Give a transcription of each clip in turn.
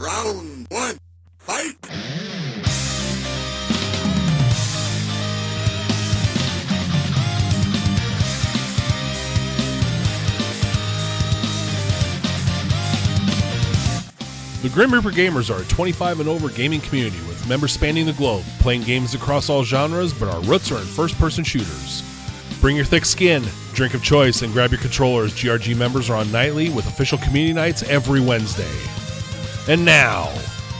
Round one, fight! The Grim Reaper Gamers are a 25 and over gaming community with members spanning the globe, playing games across all genres, but our roots are in first-person shooters. Bring your thick skin, drink of choice, and grab your controllers. GRG members are on nightly with official community nights every Wednesday. And now,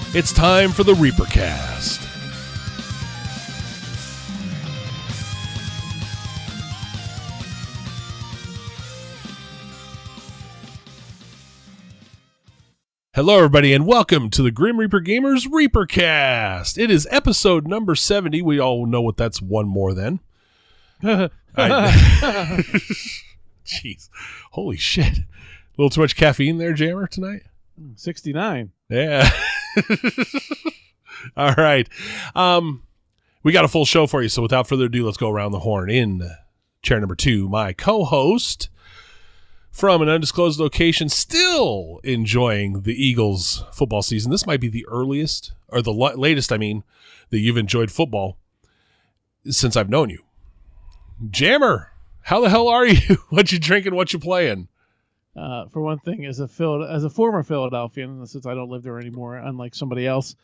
it's time for the ReaperCast. Hello, everybody, and welcome to the Grim Reaper Gamers ReaperCast. It is episode number 70. We all know what that's one more than. Jeez. Holy shit. A little too much caffeine there, Jammer, tonight? 69. Yeah. All right. We got a full show for you, so without further ado, let's go around the horn. In chair number 2, my co-host from an undisclosed location, still enjoying the Eagles football season. This might be the earliest, or the latest, I mean, that you've enjoyed football since I've known you. Jammer, how the hell are you? What you drinking? What you playing? For one thing, as a former Philadelphian, since I don't live there anymore, unlike somebody else,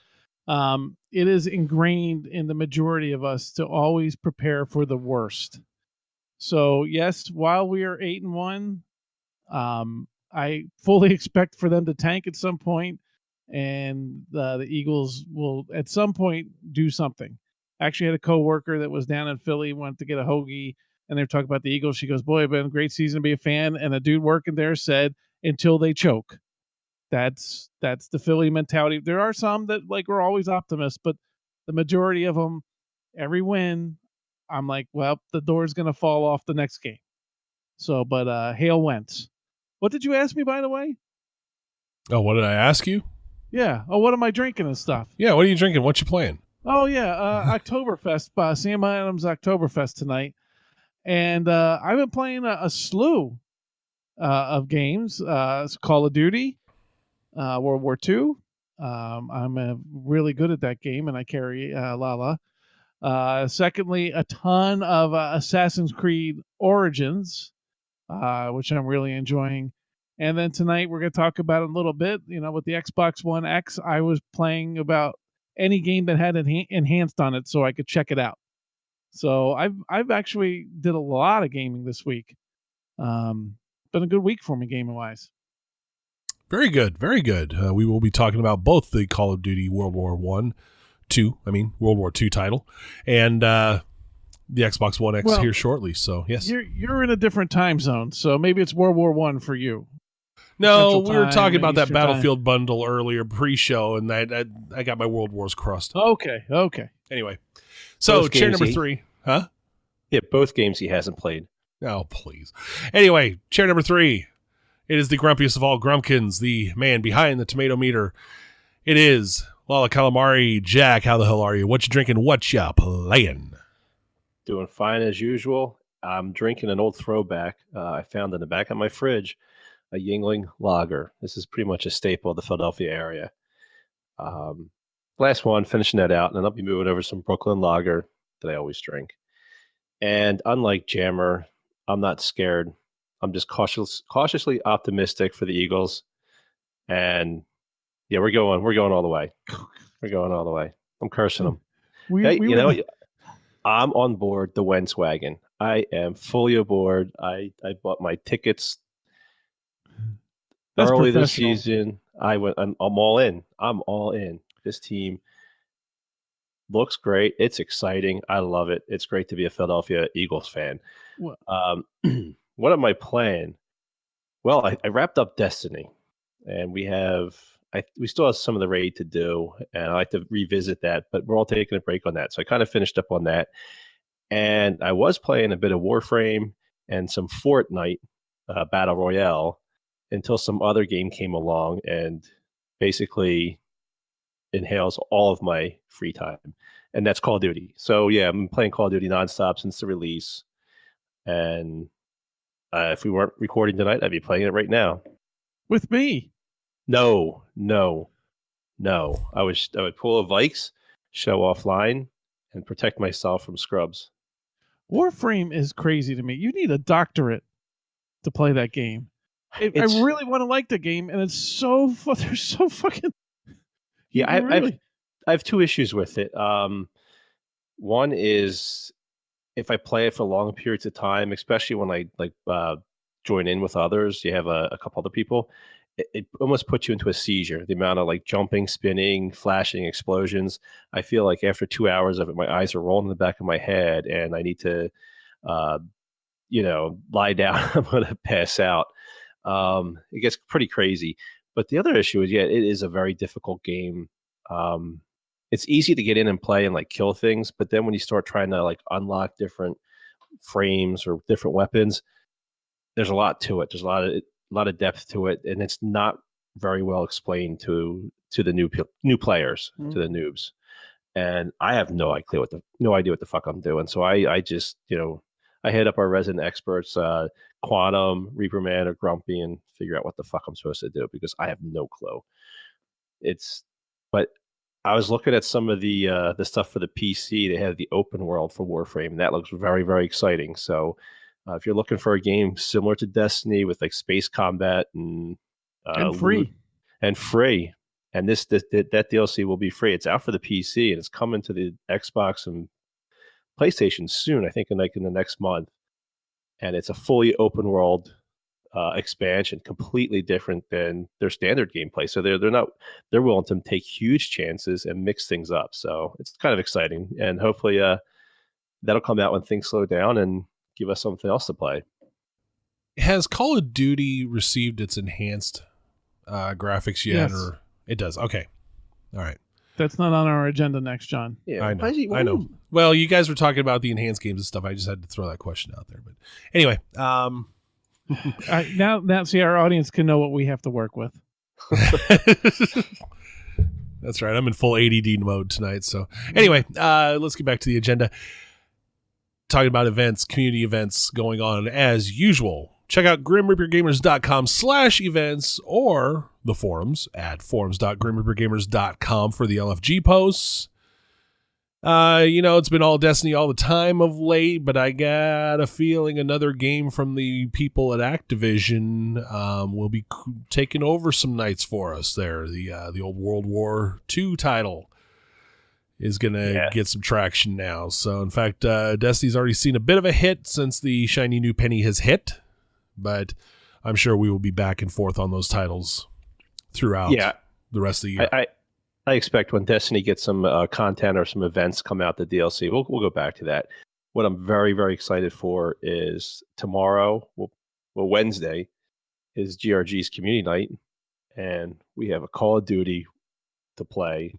it is ingrained in the majority of us to always prepare for the worst. So yes, while we are 8-1, I fully expect for them to tank at some point, and the Eagles will at some point do something. I actually had a coworker that was down in Philly, went to get a hoagie, and they were talking about the Eagles. She goes, "Boy, it's been a great season to be a fan." And a dude working there said, "Until they choke." That's the Philly mentality. There are some that are always optimists, but the majority of them, every win, I'm like, well, the door's gonna fall off the next game. So, but hail Wentz. What did you ask me, by the way? Oh, what did I ask you? Yeah. Oh, what am I drinking and stuff? Yeah, what are you drinking? What you playing? Oh, yeah. Oktoberfest, Sam Adams Oktoberfest tonight. And I've been playing a slew of games. It's Call of Duty, World War II. I'm really good at that game, and I carry Lala. Secondly, a ton of Assassin's Creed Origins, which I'm really enjoying. And then tonight we're going to talk about it a little bit. You know, with the Xbox One X, I was playing about any game that had enhanced on it so I could check it out. So I've actually did a lot of gaming this week. Been a good week for me gaming wise. Very good, very good. We will be talking about both the Call of Duty World War World War II title, and the Xbox One X here shortly. So yes, you're in a different time zone, so maybe it's World War I for you. No, Central we were time, talking about that Eastern Battlefield bundle earlier, pre-show, and I got my World Wars crossed. Okay. Anyway, so Both chair games number 3, huh? Yeah, both games he hasn't played. Oh, please. Anyway, chair number 3. It is the grumpiest of all grumpkins, the man behind the tomato meter. It is Lala Calamari. Jack, how the hell are you? What you drinking? What you playing? Doing fine as usual. I'm drinking an old throwback I found in the back of my fridge, a Yingling Lager. This is pretty much a staple of the Philadelphia area. Last one, finishing that out, and then I'll be moving over some Brooklyn Lager that I always drink. And unlike Jammer, I'm not scared. I'm just cautiously optimistic for the Eagles. And yeah, we're going all the way. We're going all the way. I'm cursing them. I'm on board the Wentz wagon. I am fully aboard. I bought my tickets early this season. I'm all in. I'm all in. This team looks great. It's exciting. I love it. It's great to be a Philadelphia Eagles fan. What am I playing? Well, I wrapped up Destiny, and we still have some of the raid to do, and I like to revisit that, but we're all taking a break on that. So I kind of finished up on that. And I was playing a bit of Warframe and some Fortnite Battle Royale until some other game came along and basically inhales all of my free time. And that's Call of Duty. So yeah, I'm playing Call of Duty nonstop since the release. And if we weren't recording tonight, I'd be playing it right now. With me? No. No, I would pull a Vikes, show offline, and protect myself from scrubs. Warframe is crazy to me. You need a doctorate to play that game. I really want to like the game, and it's so they're so fucking. Yeah, I have two issues with it. One is if I play it for long periods of time, especially when I join in with others, you have a couple other people. It almost puts you into a seizure. The amount of like jumping, spinning, flashing, explosions. I feel like after 2 hours of it, my eyes are rolling in the back of my head, and I need to, lie down. I'm going to pass out. It gets pretty crazy. But the other issue is, it is a very difficult game. It's easy to get in and play and like kill things, but then when you start trying to like unlock different frames or different weapons, there's a lot to it. There's a lot of depth to it, and it's not very well explained to the new players, to the noobs. And I have no idea what the fuck I'm doing. So I just I hit up our resident experts, Quantum, Reaper Man, or Grumpy, and figure out what the fuck I'm supposed to do because I have no clue. But I was looking at some of the stuff for the PC. They have the open world for Warframe, and that looks very, very exciting. So if you're looking for a game similar to Destiny with like space combat and free, and that DLC will be free. It's out for the PC and it's coming to the Xbox and PlayStation soon. I think in the next month, and it's a fully open world expansion, completely different than their standard gameplay. So they're willing to take huge chances and mix things up. So it's kind of exciting, and hopefully that'll come out when things slow down and give us something else to play. Has Call of Duty received its enhanced graphics yet? Yes. Or it does? Okay, all right. That's not on our agenda next, John. Yeah, I know. Well, you guys were talking about the enhanced games and stuff. I just had to throw that question out there. But anyway, now see, our audience can know what we have to work with. That's right. I'm in full ADD mode tonight. So anyway, let's get back to the agenda. Talking about events, community events going on as usual. Check out grimreapergamers.com/events or the forums at forums.grimreapergamers.com for the LFG posts. It's been all Destiny all the time of late, but I got a feeling another game from the people at Activision will be taking over some nights for us there. The old World War II title is going to get some traction now. So, in fact, Destiny's already seen a bit of a hit since the shiny new penny has hit, but I'm sure we will be back and forth on those titles throughout the rest of the year. I expect when Destiny gets some content or some events come out, the DLC, we'll go back to that. What I'm very, very excited for is tomorrow, Wednesday, is GRG's community night, and we have a Call of Duty to play,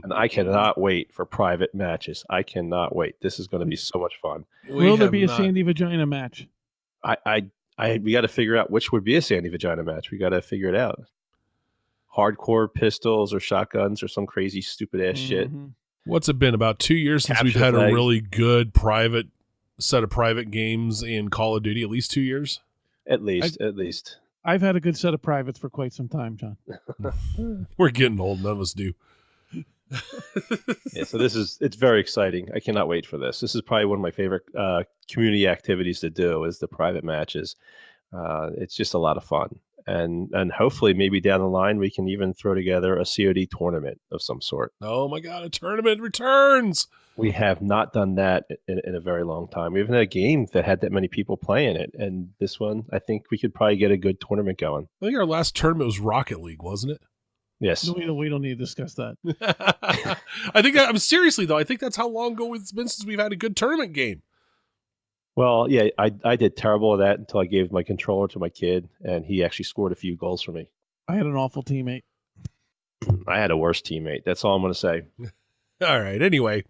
and I cannot wait for private matches. I cannot wait. This is going to be so much fun. Will there be a Sandy Vagina match? We got to figure out which would be a Sandy Vagina match. We got to figure it out. Hardcore pistols or shotguns or some crazy stupid ass shit. What's it been, about 2 years since we've had a really good set of private games in Call of Duty? At least 2 years? At least. I've had a good set of privates for quite some time, John. We're getting old. None of us do. So it's very exciting. I cannot wait for this. This is probably one of my favorite community activities to do is the private matches. It's just a lot of fun. And hopefully maybe down the line we can even throw together a COD tournament of some sort. Oh my God, a tournament returns. We have not done that in a very long time. We haven't had a game that had that many people playing it. And this one, I think we could probably get a good tournament going. I think our last tournament was Rocket League, wasn't it? Yes. No, we don't need to discuss that. Seriously though, I think that's how long ago it's been since we've had a good tournament game. Well, yeah, I did terrible at that until I gave my controller to my kid, and he actually scored a few goals for me. I had an awful teammate. I had a worse teammate. That's all I'm going to say. All right. Anyway,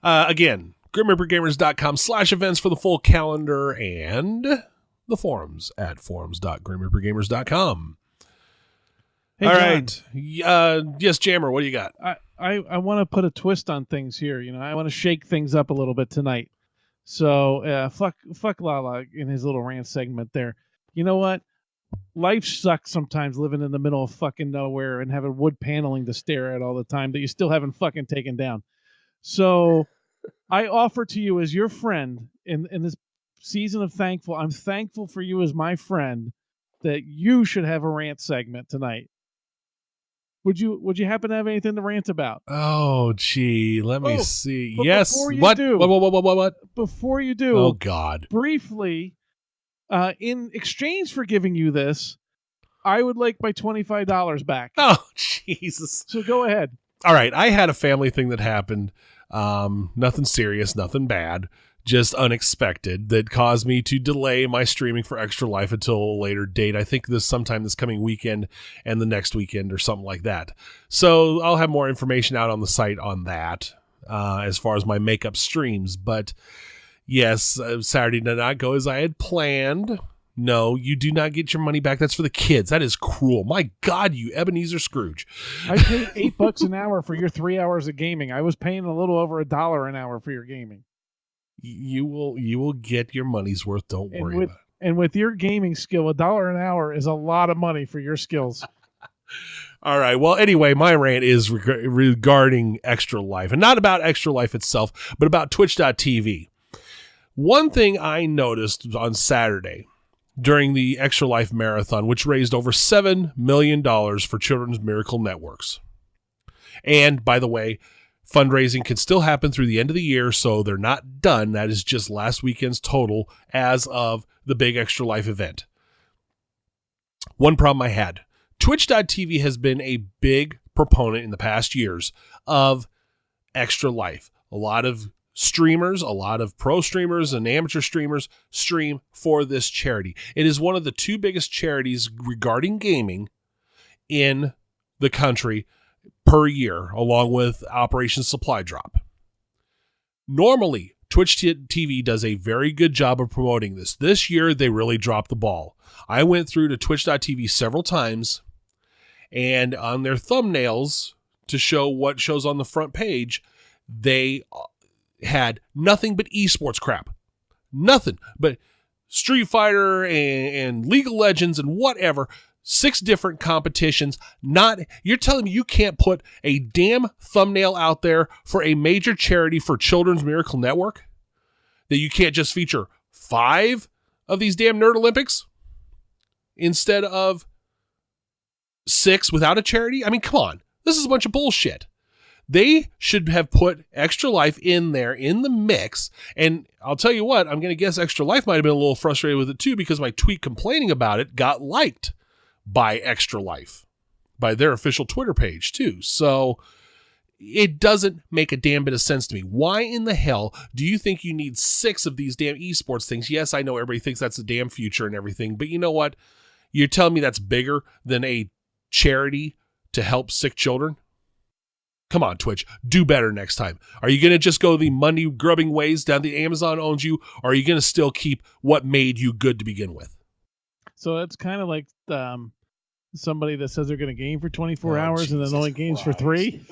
again, grimreapergamers.com/events for the full calendar and the forums at forums.grimreapergamers.com. Hey, all John, right. Yes, Jammer, what do you got? I want to put a twist on things here. I want to shake things up a little bit tonight. So fuck Lala in his little rant segment there. You know what? life sucks sometimes living in the middle of fucking nowhere and having wood paneling to stare at all the time that you still haven't fucking taken down. So I offer to you as your friend in this season of thankful. I'm thankful for you as my friend that you should have a rant segment tonight. Would you happen to have anything to rant about? Oh, gee. Let me see. But Yes. before you What? do- What? Before you do, Oh, God. briefly, in exchange for giving you this, I would like my $25 back. Oh, Jesus. So go ahead. All right. I had a family thing that happened. Nothing serious, nothing bad, just unexpected that caused me to delay my streaming for Extra Life until a later date. I think sometime this coming weekend and the next weekend or something like that. So I'll have more information out on the site on that as far as my makeup streams. But yes, Saturday did not go as I had planned. No, you do not get your money back. That's for the kids. That is cruel. My God, you Ebenezer Scrooge. I paid $8 an hour for your 3 hours of gaming. I was paying a little over $1 an hour for your gaming. You will get your money's worth. Don't worry about it. And with your gaming skill, $1 an hour is a lot of money for your skills. All right. Well, anyway, my rant is regarding Extra Life, and not about Extra Life itself, but about Twitch.tv. One thing I noticed on Saturday during the Extra Life Marathon, which raised over $7 million for Children's Miracle Networks. And by the way, fundraising can still happen through the end of the year, so they're not done. That is just last weekend's total as of the big Extra Life event. One problem I had. Twitch.tv has been a big proponent in the past years of Extra Life. A lot of streamers, a lot of pro streamers and amateur streamers stream for this charity. It is one of the two biggest charities regarding gaming in the country per year, along with Operation Supply Drop. Normally, Twitch TV does a very good job of promoting this. This year, they really dropped the ball. I went through to Twitch.tv several times, and on their thumbnails to show what shows on the front page, they had nothing but esports crap. Nothing but Street Fighter and League of Legends and whatever. 6 different competitions. You're telling me you can't put a damn thumbnail out there for a major charity for Children's Miracle Network? That you can't just feature 5 of these damn Nerd Olympics instead of 6 without a charity? I mean, come on. This is a bunch of bullshit. They should have put Extra Life in there in the mix. And I'll tell you what, I'm going to guess Extra Life might have been a little frustrated with it too, because my tweet complaining about it got liked by Extra Life, by their official Twitter page too. So it doesn't make a damn bit of sense to me. Why in the hell do you think you need 6 of these damn esports things? Yes, I know everybody thinks that's the damn future and everything, but you know what? You're telling me that's bigger than a charity to help sick children? Come on, Twitch. Do better next time. Are you going to just go the money grubbing ways down the Amazon owns you, or are you going to still keep what made you good to begin with? So it's kind of like somebody that says they're going to game for 24 hours and then only games for 3.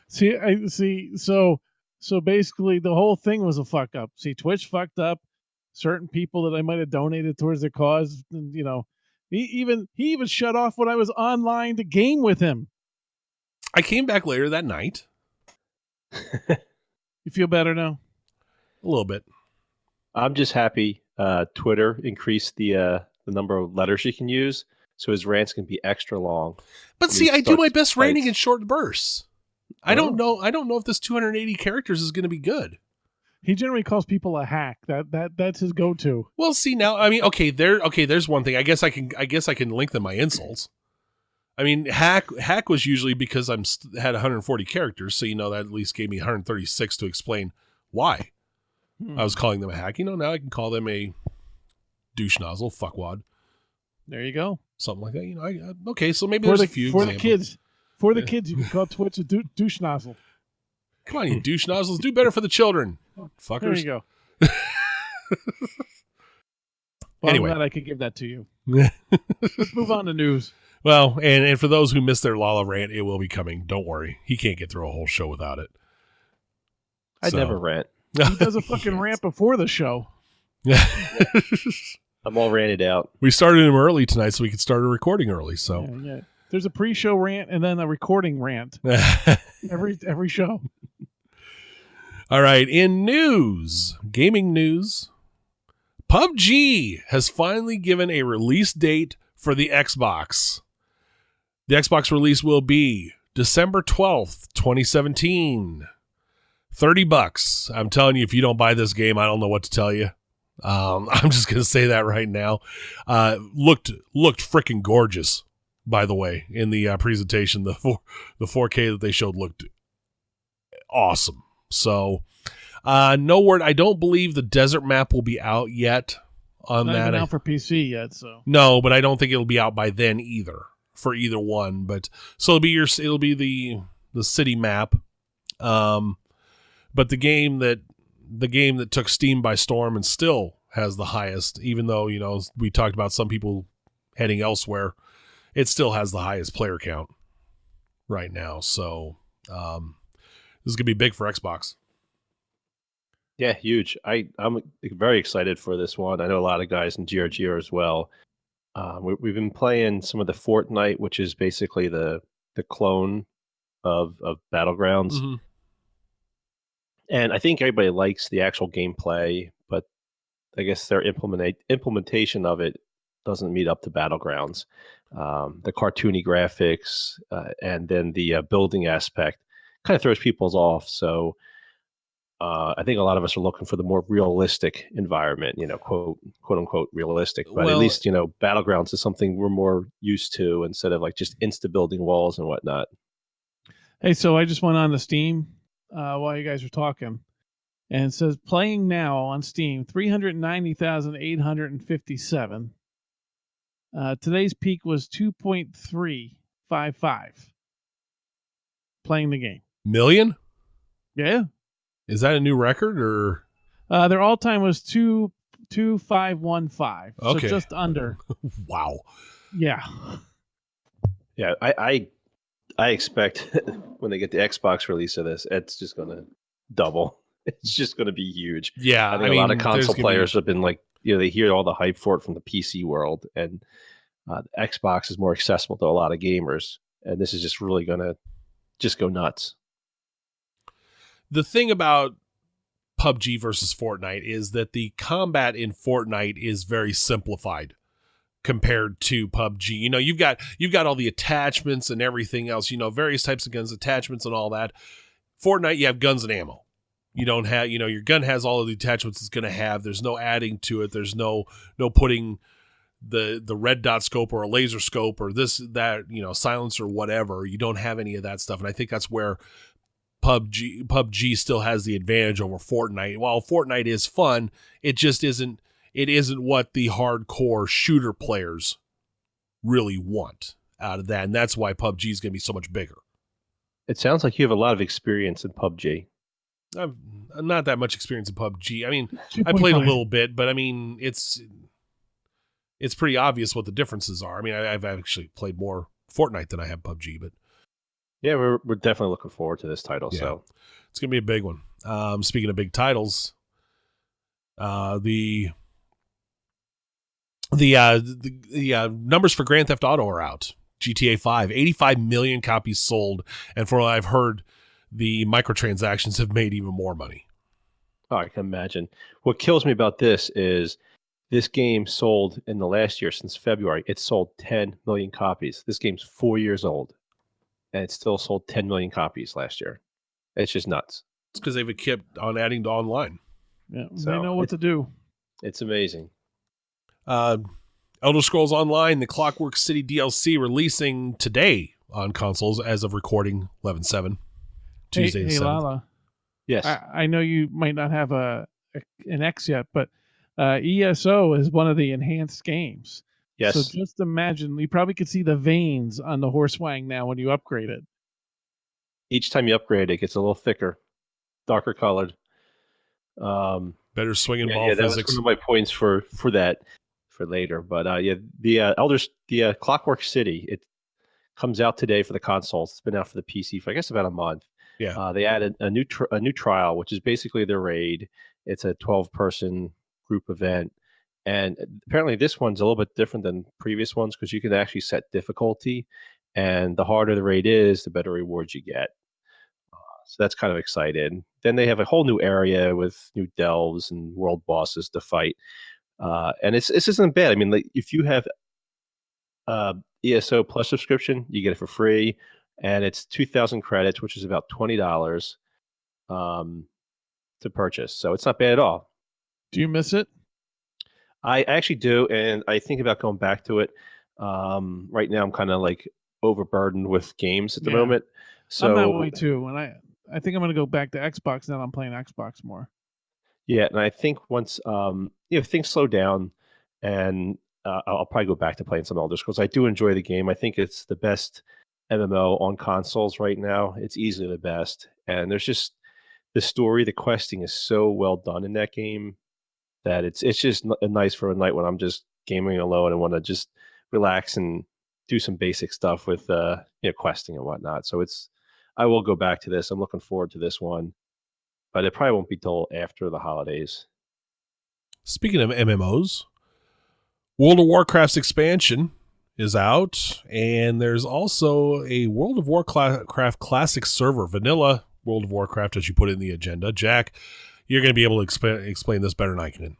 So basically the whole thing was a fuck up. See, Twitch fucked up. Certain people that I might have donated towards their cause, and, you know, he even shut off when I was online to game with him. I came back later that night. You feel better now? A little bit. I'm just happy Twitter increased the number of letters you can use, so his rants can be extra long. But see, I do my best ranting in short bursts. I don't know if this 280 characters is going to be good. He generally calls people a hack. That's his go-to. Well, see now, I mean, there's one thing. I guess I can lengthen my insults. I mean, hack was usually because had 140 characters, so that at least gave me 136 to explain why I was calling them a hack. Now I can call them a douche nozzle, fuckwad. There you go. Something like that. Okay, so maybe there's a few for examples. the kids. For the kids, you can call Twitch a douche nozzle. Come on, you douche nozzles, do better for the children, fuckers. There you go. Well, Anyway, I'm glad I could give that to you. Let's move on to news. Well, and for those who missed their Lala rant, it will be coming. Don't worry. He can't get through a whole show without it. I never rant. He does a fucking rant before the show. I'm all ranted out. We started him early tonight so we could start a recording early. So Yeah. There's a pre-show rant and then a recording rant every show. All right, in gaming news, PUBG has finally given a release date for the Xbox. The Xbox release will be December 12th, 2017. $30. I'm telling you, if you don't buy this game, I don't know what to tell you. I'm just going to say that right now. Looked freaking gorgeous, by the way, in the presentation. The 4K that they showed looked awesome. So, no word. I don't believe the desert map will be out yet on Not that. even out for PC yet, so. No, but I don't think it'll be out by then either for either one. But so it'll be the city map. But the game that took Steam by storm and still has the highest, even though, we talked about some people heading elsewhere, it still has the highest player count right now. So, this is going to be big for Xbox. Yeah, huge. I'm very excited for this one. I know a lot of guys in GRG are as well. We've been playing some of the Fortnite, which is basically the clone of Battlegrounds. Mm-hmm. And I think everybody likes the actual gameplay, but I guess their implementation of it doesn't meet up to Battlegrounds. The cartoony graphics and then the building aspect kind of throws people off. So I think a lot of us are looking for the more realistic environment, quote unquote realistic. But at least, Battlegrounds is something we're more used to instead of like just insta-building walls and whatnot. Hey, so I just went on the Steam while you guys were talking, and it says playing now on Steam 390,857. Today's peak was 2.355. Playing the game. Million? Yeah. Is that a new record or? Their all-time was 2.2515. Okay. So just under. Wow. Yeah. Yeah, I expect when they get the Xbox release of this, it's just going to double. It's just going to be huge. Yeah, I think a lot of console players have been like, they hear all the hype for it from the PC world, and Xbox is more accessible to a lot of gamers, and this is just really going to just go nuts. The thing about PUBG versus Fortnite is that the combat in Fortnite is very simplified compared to PUBG. You've got all the attachments and everything else, various types of guns, attachments and all that. Fortnite, you have guns and ammo. You don't have, your gun has all of the attachments it's going to have. There's no adding to it. There's no putting the red dot scope or a laser scope or this, that, silencer or whatever. You don't have any of that stuff. And I think that's where PUBG still has the advantage over Fortnite. While Fortnite is fun, it just isn't what the hardcore shooter players really want out of that. And that's why PUBG is going to be so much bigger. It sounds like you have a lot of experience in PUBG. I've not that much experience in PUBG. I mean, I played a little bit, but I mean, it's pretty obvious what the differences are. I mean, I've actually played more Fortnite than I have PUBG, but yeah, we're definitely looking forward to this title. Yeah. So it's gonna be a big one. Speaking of big titles, the numbers for Grand Theft Auto are out. GTA 5, 85 million copies sold, and from what I've heard, the microtransactions have made even more money. Oh, I can imagine. What kills me about this is this game sold in the last year, since February, it sold 10 million copies. This game's 4 years old, and it still sold 10 million copies last year. It's just nuts. It's because they've kept on adding to online. Yeah, so they know what to do. It's amazing. Elder Scrolls Online, the Clockwork City DLC, releasing today on consoles as of recording 11/7, Tuesday the 7th. Lala. Yes. I know you might not have an X yet, but ESO is one of the enhanced games. Yes. So just imagine, you probably could see the veins on the Horsewang now when you upgrade it. Each time you upgrade, it gets a little thicker, darker colored. Better swinging ball that physics. was one of my points for that for later. But the Clockwork City, it comes out today for the consoles. It's been out for the PC for I guess about a month. Yeah. They added a new trial, which is basically the raid. It's a 12-person group event, And apparently this one's a little bit different than previous ones because you can actually set difficulty, and the harder the raid is, the better rewards you get. So that's kind of exciting. Then they have a whole new area with new delves and world bosses to fight. And this isn't bad. I mean, like, if you have ESO Plus subscription, you get it for free, and it's 2,000 credits, which is about $20 to purchase. So it's not bad at all. Do you miss it? I actually do, and I think about going back to it. Right now, I'm kind of like overburdened with games at the moment. So I'm that way too, and I think I'm going to go back to Xbox now that I'm playing Xbox more. Yeah, and I think once things slow down, and I'll probably go back to playing some Elder Scrolls. I do enjoy the game. I think it's the best MMO on consoles right now. It's easily the best, and there's just the story, the questing is so well done in that game that it's just nice for a night when I'm just gaming alone and want to just relax and do some basic stuff with questing and whatnot. So I will go back to this. I'm looking forward to this one, but it probably won't be till after the holidays. Speaking of MMOs, World of Warcraft's expansion is out, and there's also a World of Warcraft Classic server, vanilla World of Warcraft, as you put it in the agenda. Jack, you're going to be able to explain this better than I can.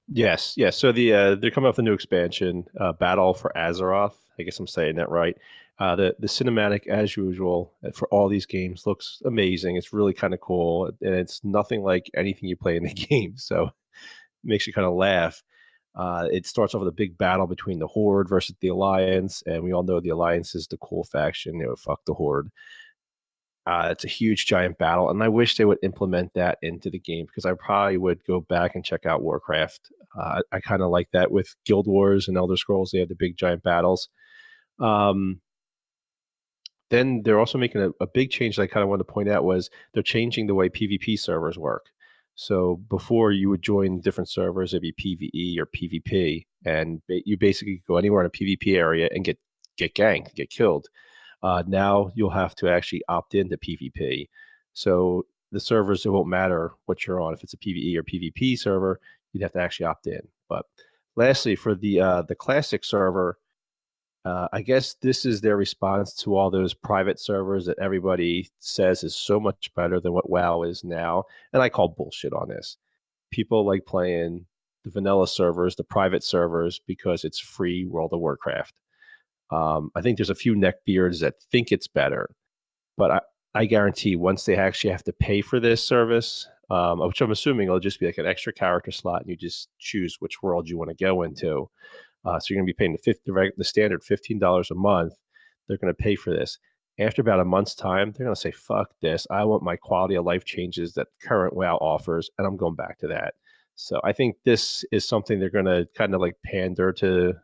Yes. So they're coming up with a new expansion, Battle for Azeroth. I guess I'm saying that right. The cinematic, as usual, for all these games looks amazing. It's really kind of cool, and it's nothing like anything you play in the game. So it makes you kind of laugh. It starts off with a big battle between the Horde versus the Alliance, and we all know the Alliance is the cool faction. Fuck the Horde. It's a huge, giant battle, and I wish they would implement that into the game because I probably would go back and check out Warcraft. I kind of like that with Guild Wars and Elder Scrolls. They have the big, giant battles. Then they're also making a big change that I kind of wanted to point out was they're changing the way PvP servers work. So before you would join different servers, it'd be PvE or PvP, and you basically go anywhere in a PvP area and get ganked, get killed. Now you'll have to actually opt into PvP. So the servers, it won't matter what you're on. If it's a PvE or PvP server, you'd have to actually opt in. But lastly, for the classic server, I guess this is their response to all those private servers that everybody says is so much better than what WoW is now. And I call bullshit on this. People like playing the vanilla servers, the private servers, because it's free World of Warcraft. I think there's a few neckbeards that think it's better, but I guarantee once they actually have to pay for this service, which I'm assuming it'll just be like an extra character slot, and you just choose which world you want to go into. So you're going to be paying the standard $15 a month. They're going to pay for this. After about a month's time, they're going to say, fuck this. I want my quality of life changes that current WoW offers, and I'm going back to that. So I think this is something they're going to kind of like pander to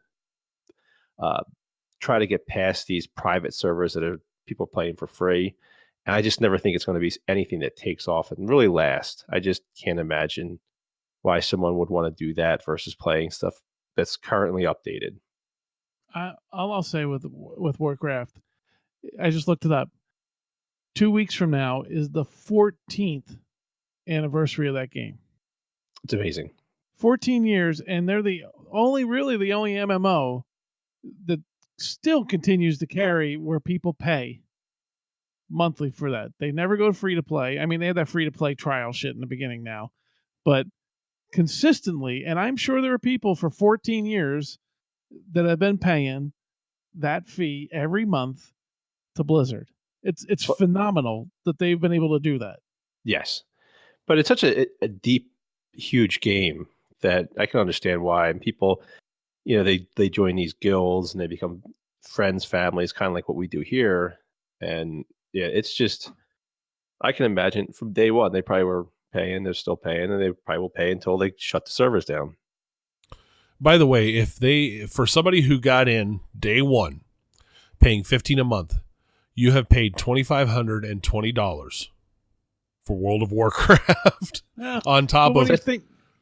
try to get past these private servers that are people playing for free. And I just never think it's going to be anything that takes off and really lasts. I just can't imagine why someone would want to do that versus playing stuff that's currently updated. I'll say with Warcraft, I just looked it up. 2 weeks from now is the 14th anniversary of that game. It's amazing. 14 years, and they're the only MMO that still continues to carry where people pay monthly for that. They never go free to play. I mean, they had that free to play trial shit in the beginning now, but consistently, and I'm sure there are people for 14 years that have been paying that fee every month to Blizzard. It's phenomenal that they've been able to do that. Yes, but it's such a deep, huge game that I can understand why. And people, they join these guilds and they become friends, families, kind of like what we do here. And yeah, it's just, I can imagine from day one, they probably were paying, they're still paying, and they probably will pay until they shut the servers down. By the way, for somebody who got in day one, paying $15 a month, you have paid $2,520 for World of Warcraft. Yeah. On top of it.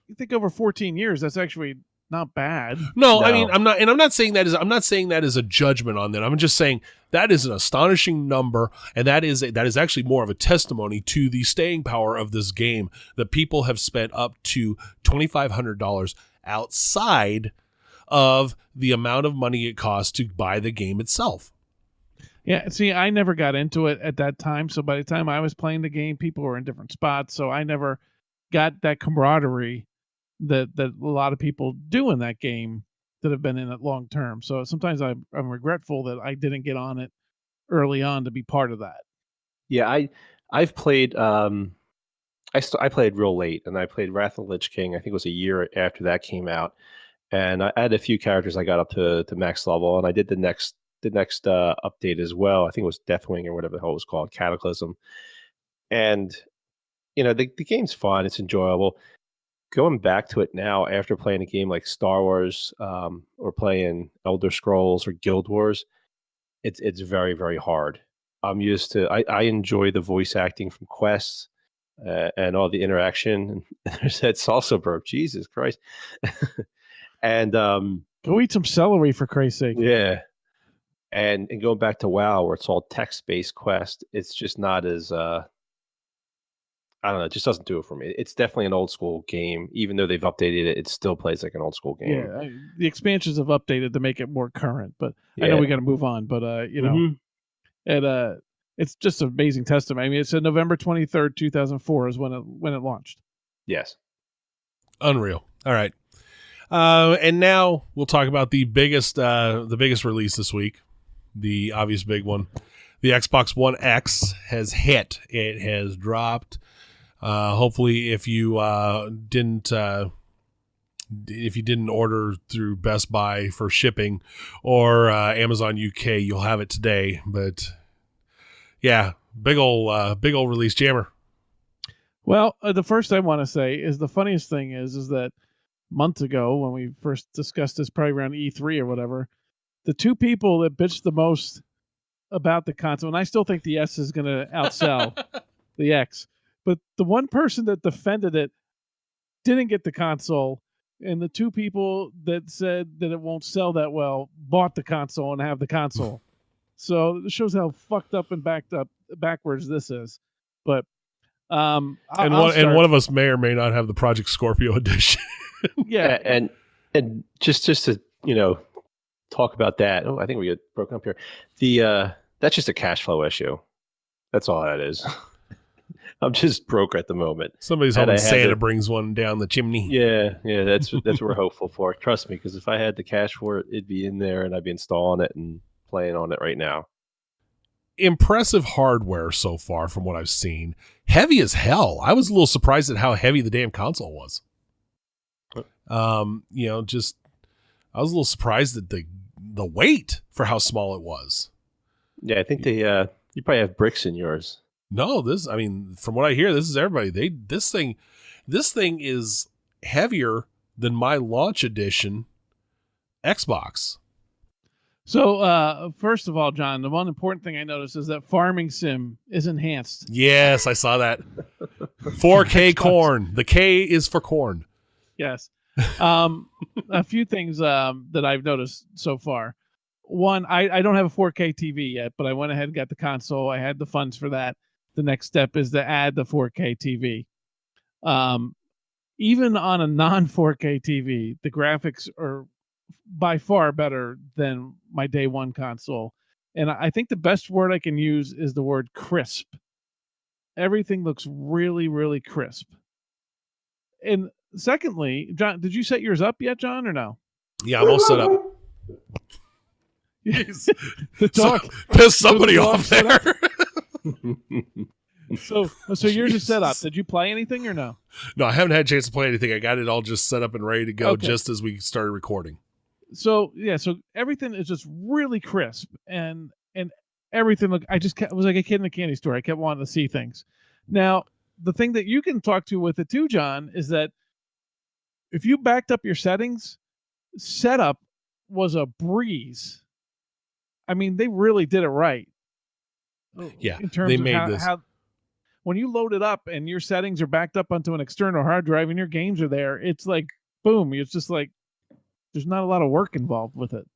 You think over 14 years, that's actually not bad. No, I mean, I'm not saying that as a judgment on that. I'm just saying that is an astonishing number, and that is actually more of a testimony to the staying power of this game, that people have spent up to $2,500 outside of the amount of money it costs to buy the game itself. Yeah, see, I never got into it at that time. So by the time I was playing the game, people were in different spots. So I never got that camaraderie that a lot of people do in that game that have been in it long term. So sometimes I'm regretful that I didn't get on it early on to be part of that. Yeah, I've played. I played real late, and I played Wrath of the Lich King. I think it was a year after that came out, and I had a few characters I got up to max level, and I did the next update as well. I think it was Deathwing or whatever the hell it was called, Cataclysm. And the game's fun, it's enjoyable. Going back to it now after playing a game like Star Wars or playing Elder Scrolls or Guild Wars, it's very, very hard. I'm used to. I enjoy the voice acting from quests and all the interaction. There's that salsa burp, Jesus Christ! And go eat some celery for Christ's sake. Yeah. And going back to WoW, where it's all text-based quest, it's just not as I don't know. It just doesn't do it for me. It's definitely an old school game, even though they've updated it. It still plays like an old school game. Yeah, the expansions have updated to make it more current. But I know we got to move on. But it's just an amazing testament. I mean, it said November 23rd, 2004 is when it launched. Yes, unreal. All right, and now we'll talk about the biggest release this week, the obvious big one. The Xbox One X has hit. It has dropped. Hopefully, if you didn't order through Best Buy for shipping or Amazon UK, you'll have it today. But yeah, big old release jammer. Well, the first I want to say is the funniest thing is that months ago when we first discussed this, probably around E3 or whatever, the two people that bitched the most about the console, and I still think the S is going to outsell the X, but the one person that defended it didn't get the console, and the two people that said that it won't sell that well bought the console and have the console. So it shows how fucked up and backwards this is. But and one of us may or may not have the Project Scorpio edition. Yeah, and just to talk about that. Oh, I think we get broken up here. That's just a cash flow issue. That's all that is. I'm just broke at the moment. Somebody's hoping Santa brings one down the chimney. Yeah, that's what we're hopeful for. Trust me, because if I had the cash for it, it'd be in there and I'd be installing it and playing on it right now. Impressive hardware so far from what I've seen. Heavy as hell. I was a little surprised at how heavy the damn console was. I was a little surprised at the weight for how small it was. Yeah, I think you probably have bricks in yours. No, from what I hear, this is everybody. This thing is heavier than my launch edition Xbox. So, first of all, John, the one important thing I noticed is that Farming Sim is enhanced. Yes, I saw that. 4K corn. The K is for corn. Yes. A few things that I've noticed so far. One, I don't have a 4K TV yet, but I went ahead and got the console. I had the funds for that. The next step is to add the 4K TV. Even on a non-4K TV, the graphics are by far better than my day one console. And I think the best word I can use is the word crisp. Everything looks really, really crisp. And secondly, John, did you set yours up yet, John, or no? Yeah, I'm all set up. The dog pissed somebody off there. So yours is set up. Did you play anything or no? No, I haven't had a chance to play anything. I got it all just set up and ready to go just as we started recording. So everything is just really crisp and everything. Look, I was like a kid in a candy store. I kept wanting to see things. Now, the thing that you can talk to with it too, John, is that if you backed up your settings, setup was a breeze. I mean, they really did it right. Yeah, in terms of how when you load it up and your settings are backed up onto an external hard drive and your games are there, it's like boom. It's just like there's not a lot of work involved with it.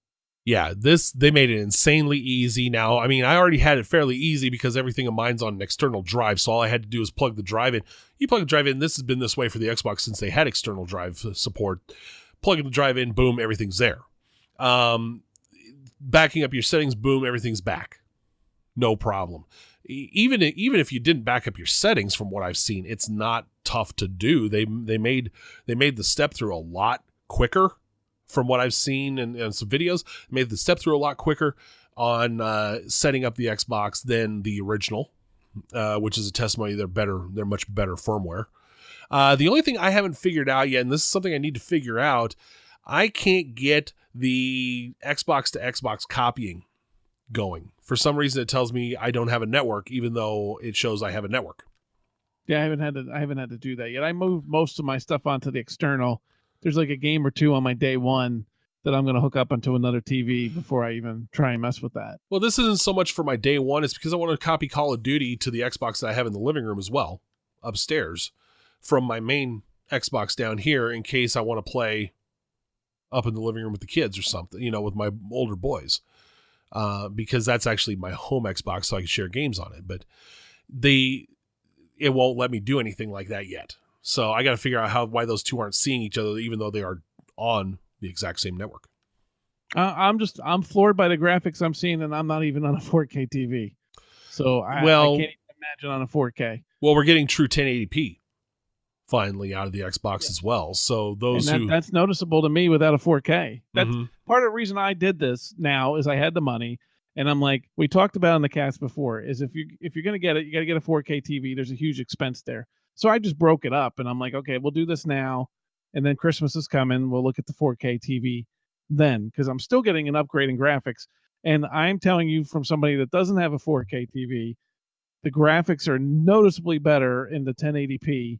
Yeah, they made it insanely easy. Now, I mean, I already had it fairly easy because everything of mine's on an external drive, so all I had to do was plug the drive in. You plug the drive in. This has been this way for the Xbox since they had external drive support. Plugging the drive in, boom, everything's there. Backing up your settings, boom, everything's back. No problem. Even if you didn't back up your settings, from what I've seen, it's not tough to do. They made the step through a lot quicker. From what I've seen in some videos, made the step through a lot quicker on setting up the Xbox than the original, which is a testimony they're much better firmware. The only thing I haven't figured out yet, and this is something I need to figure out, I can't get the Xbox to Xbox copying going. For some reason, it tells me I don't have a network, even though it shows I have a network. Yeah, I haven't had to do that yet. I moved most of my stuff onto the external. There's like a game or two on my day one that I'm going to hook up onto another TV before I even try and mess with that. Well, this isn't so much for my day one. It's because I want to copy Call of Duty to the Xbox that I have in the living room as well, upstairs, from my main Xbox down here, in case I want to play up in the living room with the kids or something, with my older boys, because that's actually my home Xbox, so I can share games on it. But it won't let me do anything like that yet. So I got to figure out why those two aren't seeing each other, even though they are on the exact same network. I'm floored by the graphics I'm seeing, and I'm not even on a 4K TV. So I can't even imagine on a 4K. Well, we're getting true 1080p finally out of the Xbox as well. So that's noticeable to me without a 4K. That's part of the reason I did this now is I had the money, and I'm like, we talked about in the cast before, is if you're going to get it, you got to get a 4K TV. There's a huge expense there. So I just broke it up, and I'm like, okay, we'll do this now, and then Christmas is coming. We'll look at the 4K TV then, because I'm still getting an upgrade in graphics. And I'm telling you, from somebody that doesn't have a 4K TV, the graphics are noticeably better in the 1080p,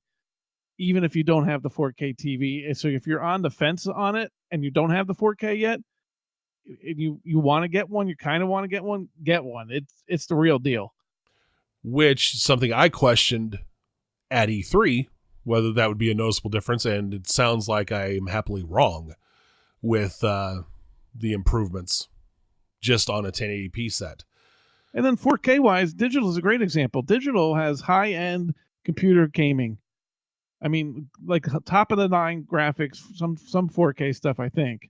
even if you don't have the 4K TV. And so if you're on the fence on it and you don't have the 4K yet, and you want to get one, you kind of want to get one. It's the real deal. Which is something I questioned at E3, whether that would be a noticeable difference, and it sounds like I am happily wrong with the improvements just on a 1080p set. And then 4K wise, digital is a great example. Digital has high-end computer gaming. I mean, like top of the line graphics, some 4K stuff, I think.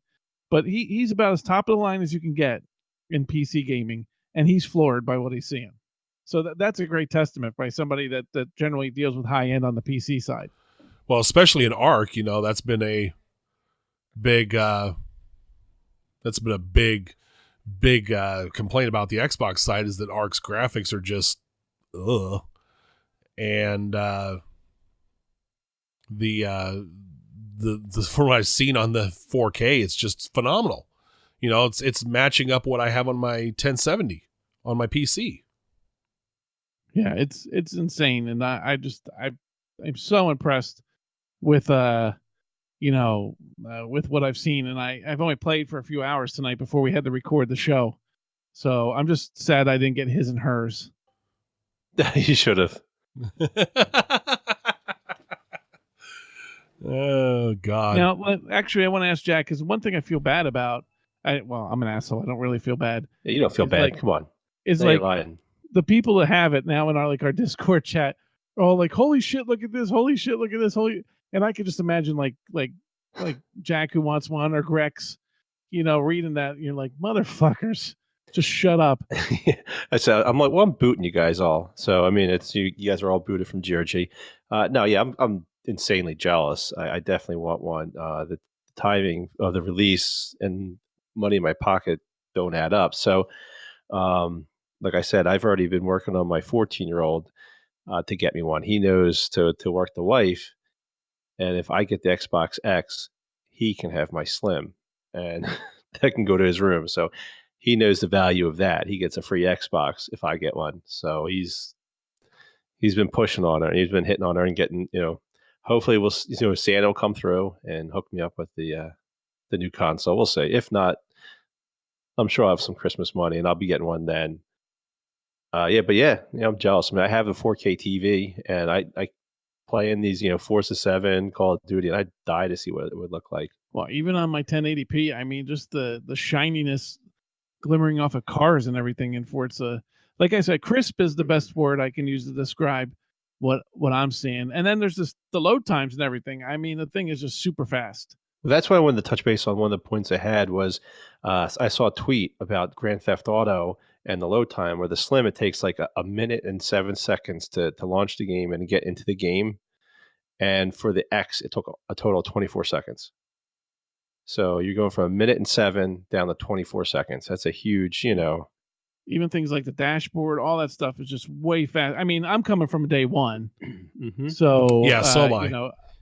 But he's about as top of the line as you can get in PC gaming, and he's floored by what he's seeing. So that's a great testament by somebody that generally deals with high end on the PC side. Well, especially in Arc, that's been a big complaint about the Xbox side, is that Arc's graphics are just and the from what I've seen on the 4K, it's just phenomenal. It's matching up what I have on my 1070 on my PC. Yeah, it's insane, and I'm so impressed with with what I've seen, and I've only played for a few hours tonight before we had to record the show, so I'm just sad I didn't get his and hers. You should have. Oh God! Now, actually, I want to ask Jack, because one thing I feel bad about. I'm an asshole. I don't really feel bad. Yeah, you don't feel bad. Come on. It's like lying. The people that have it now in our Discord chat are all like, "Holy shit! Look at this! Holy shit! Look at this! Holy!" And I could just imagine like Jack, who wants one, or Grex, reading that. And you're like, motherfuckers, just shut up. I'm like, well, I'm booting you guys all. So I mean, it's you guys are all booted from GRG. No, yeah, I'm insanely jealous. I definitely want one. The timing of the release and money in my pocket don't add up. So, like I said, I've already been working on my 14-year-old to get me one. He knows to work the wife, and if I get the Xbox X, he can have my Slim, and that can go to his room. So he knows the value of that. He gets a free Xbox if I get one. So he's been pushing on her, and he's been hitting on her and getting, hopefully Santa will come through and hook me up with the new console. We'll see. If not, I'm sure I'll have some Christmas money and I'll be getting one then. I'm jealous. I mean, I have a 4K TV, and I play in these, Forza 7, Call of Duty, and I die to see what it would look like. Well, even on my 1080p, I mean, just the shininess glimmering off of cars and everything in Forza. Like I said, crisp is the best word I can use to describe what I'm seeing. And then there's the load times and everything. I mean, the thing is just super fast. Well, that's why I wanted to touch base on one of the points I had was I saw a tweet about Grand Theft Auto and the load time where the Slim, it takes like a minute and 7 seconds to launch the game and get into the game. And for the X, it took a total of 24 seconds. So you're going from a minute and 7 down to 24 seconds. That's a huge, Even things like the dashboard, all that stuff is just way fast. I mean, I'm coming from day one, so Yeah, so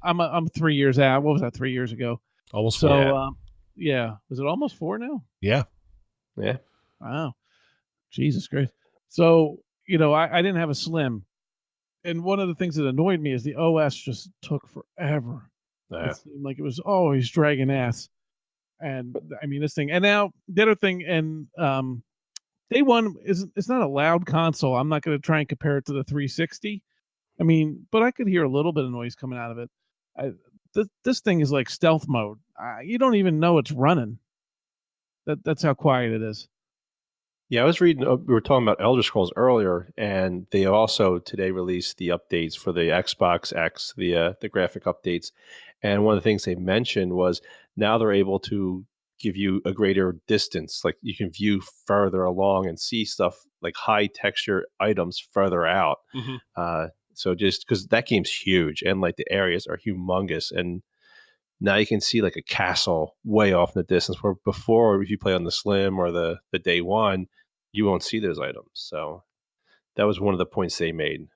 am I. I'm 3 years out. What was that? 3 years ago. Almost So, four. yeah. Was it almost 4 now? Yeah. Yeah. Wow. Jesus Christ. So, I didn't have a Slim. And one of the things that annoyed me is the OS just took forever. It seemed like it was always dragging ass. And I mean, this thing. And now the other thing, and day one it's not a loud console. I'm not going to try and compare it to the 360. I mean, but I could hear a little bit of noise coming out of it. This thing is like stealth mode. You don't even know it's running. That's how quiet it is. Yeah, I was reading. We were talking about Elder Scrolls earlier, and they also today released the updates for the Xbox X, the graphic updates. And one of the things they mentioned was now they're able to give you a greater distance. Like you can view further along and see stuff like high texture items further out. So just because that game's huge and like the areas are humongous, and now you can see like a castle way off in the distance where before, if you play on the Slim or the day one, you won't see those items. So that was one of the points they made.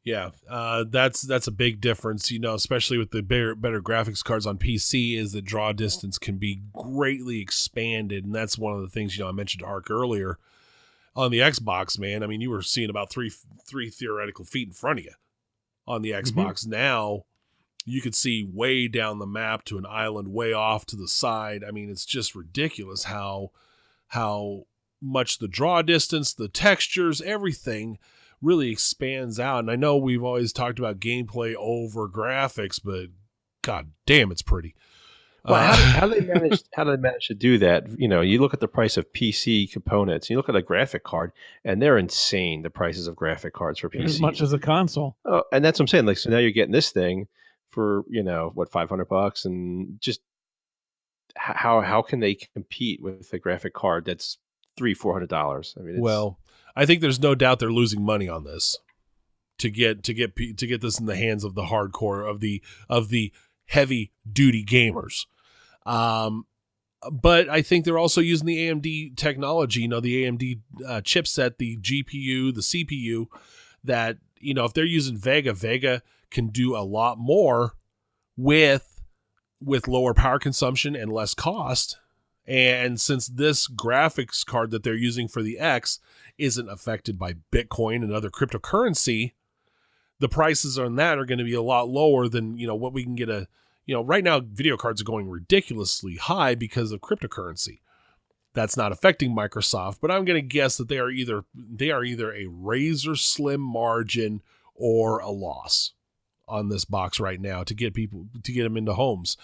Yeah, that's a big difference, especially with the better graphics cards on PC, is that draw distance can be greatly expanded. And that's one of the things, I mentioned to Ark earlier on the Xbox, man. I mean, you were seeing about three theoretical feet in front of you on the Xbox. Now you could see way down the map to an island way off to the side. I mean, it's just ridiculous how much the draw distance, the textures, everything really expands out. And I know we've always talked about gameplay over graphics, but god damn, it's pretty. Well, how do they manage to do that? You look at the price of PC components, you look at a graphic card, and they're insane, the prices of graphic cards for PC. As much as a console. Oh, and that's what I'm saying. Like, so now you're getting this thing for, what, $500, and just how can they compete with a graphic card that's $300-$400? I mean, I think there's no doubt they're losing money on this to get this in the hands of the hardcore of the heavy duty gamers. But I think they're also using the AMD technology, the AMD chipset, the GPU, the CPU, that, if they're using Vega can do a lot more with lower power consumption and less cost. And since this graphics card that they're using for the X isn't affected by Bitcoin and other cryptocurrency, the prices on that are going to be a lot lower than, what we can get right now video cards are going ridiculously high because of cryptocurrency. That's not affecting Microsoft, but I'm going to guess that they are either a razor slim margin or a loss on this box right now to get them into homes.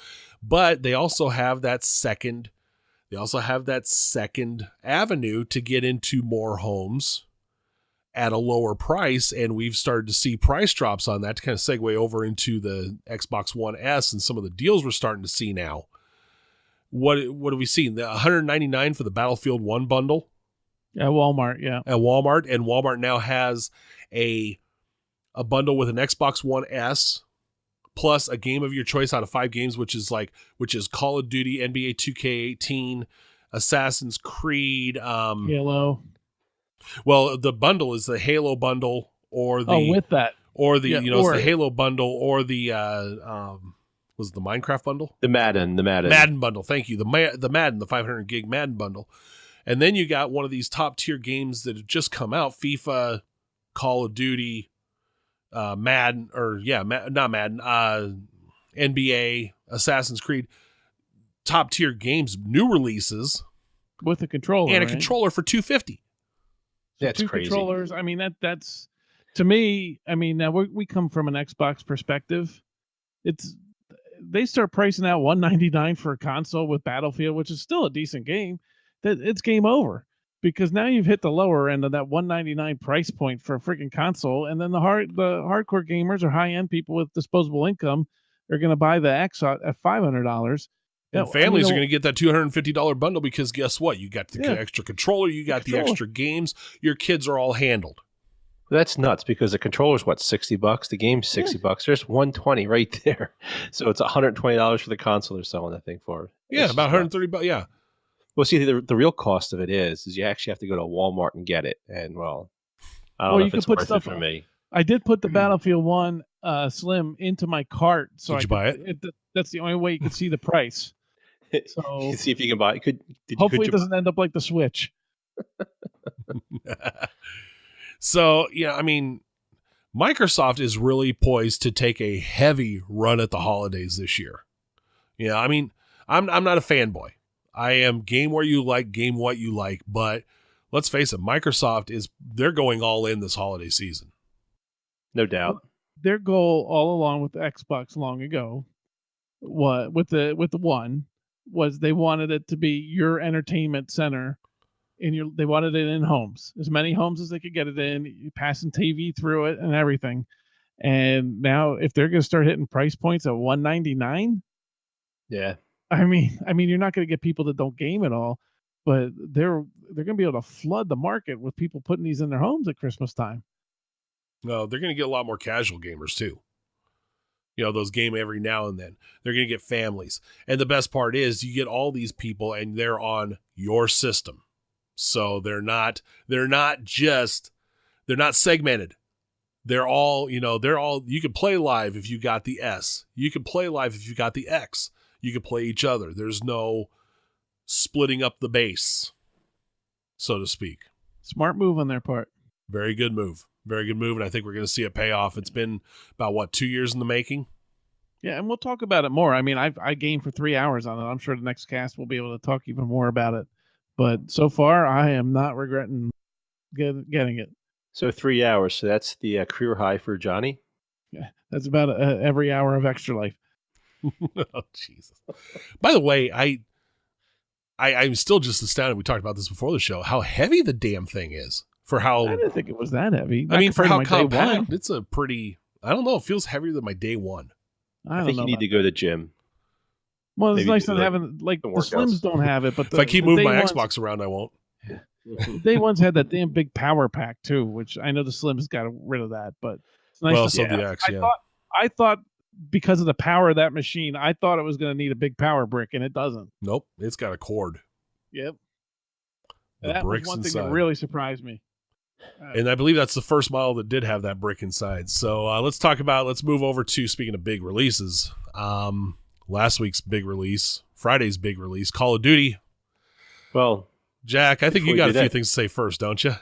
But they also have that second avenue to get into more homes at a lower price, and we've started to see price drops on that to kind of segue over into the Xbox One S and some of the deals we're starting to see now. What have we seen? The $199 for the Battlefield 1 bundle at Walmart, yeah. At Walmart, and Walmart now has a bundle with an Xbox One S plus a game of your choice out of 5 games, which is Call of Duty, NBA 2K18, Assassin's Creed, Halo. Well, the bundle is the Halo bundle, or the with that, or the it's the Halo bundle, or the was it the Minecraft bundle? The Madden bundle. Thank you. The Madden, the 500 gig Madden bundle, and then you got one of these top tier games that have just come out: FIFA, Call of Duty, Madden, not Madden, NBA, Assassin's Creed, top tier games, new releases with a controller and a controller for $250. That's two crazy. Controllers. I mean, that's to me. I mean, now we come from an Xbox perspective. They start pricing out $199 for a console with Battlefield, which is still a decent game. That it's game over because now you've hit the lower end of that $199 price point for a freaking console, and then the hardcore gamers or high end people with disposable income, are going to buy the X at $500. And families are going to get that $250 bundle because guess what? You got the extra controller, you got the extra games. Your kids are all handled. That's nuts because the controller's what, $60? The game's $60. There's $120 right there. So it's $120 for the console they're selling that thing for. Yeah, about $130. Yeah. Well, see, the real cost of it is you actually have to go to Walmart and get it. And well, I don't know if it's worth it for me. I did put the Battlefield 1 Slim into my cart. So did you buy it? That's the only way you could see the price. So see if you can buy it. Hopefully it doesn't end up like the Switch. So, yeah, I mean, Microsoft is really poised to take a heavy run at the holidays this year. Yeah, I mean, I'm not a fanboy. I am game where you like, game what you like, but let's face it, they're going all in this holiday season. No doubt. Their goal all along with the Xbox long ago, with the One, was they wanted it to be your entertainment center. They wanted it in homes, as many homes as they could get it in, passing TV through it and everything. And now, if they're going to start hitting price points at $199, yeah, I mean, you're not going to get people that don't game at all, but they're going to be able to flood the market with people putting these in their homes at Christmas time. No, they're going to get a lot more casual gamers too. You know, those game every now and then. They're going to get families, and the best part is you get all these people, and they're on your system. So they're not segmented. They're all, you can play live if you got the S. You can play live if you got the X. You can play each other. There's no splitting up the base, so to speak. Smart move on their part. Very good move. Very good move, and I think we're going to see a payoff. It's been about, 2 years in the making? Yeah, and we'll talk about it more. I mean, I gamed for 3 hours on it. I'm sure the next cast we'll be able to talk even more about it. But so far, I am not regretting getting it. So 3 hours. So that's the career high for Johnny? Yeah, that's about every hour of Extra Life. Oh, Jesus. By the way, I'm still just astounded. We talked about this before the show, how heavy the damn thing is. For how I didn't think it was that heavy. I mean, for how compact, it's a pretty, I don't know, it feels heavier than my day one. I think you need to go to the gym. Well, it's nice not having, like, the Slims don't have it, but if I keep moving my Xbox around, I won't. Day ones had that damn big power pack too, which I know the Slims got rid of that, but it's nice. Well, so the X, yeah. I thought because of the power of that machine, I thought it was going to need a big power brick, and it doesn't. Nope, it's got a cord. Yep. That was one thing that really surprised me. And I believe that's the first model that did have that brick inside. So let's move over to, speaking of big releases, last week's big release, Friday's big release, Call of Duty. Well, Jack, I think you got a few things to say first, don't you?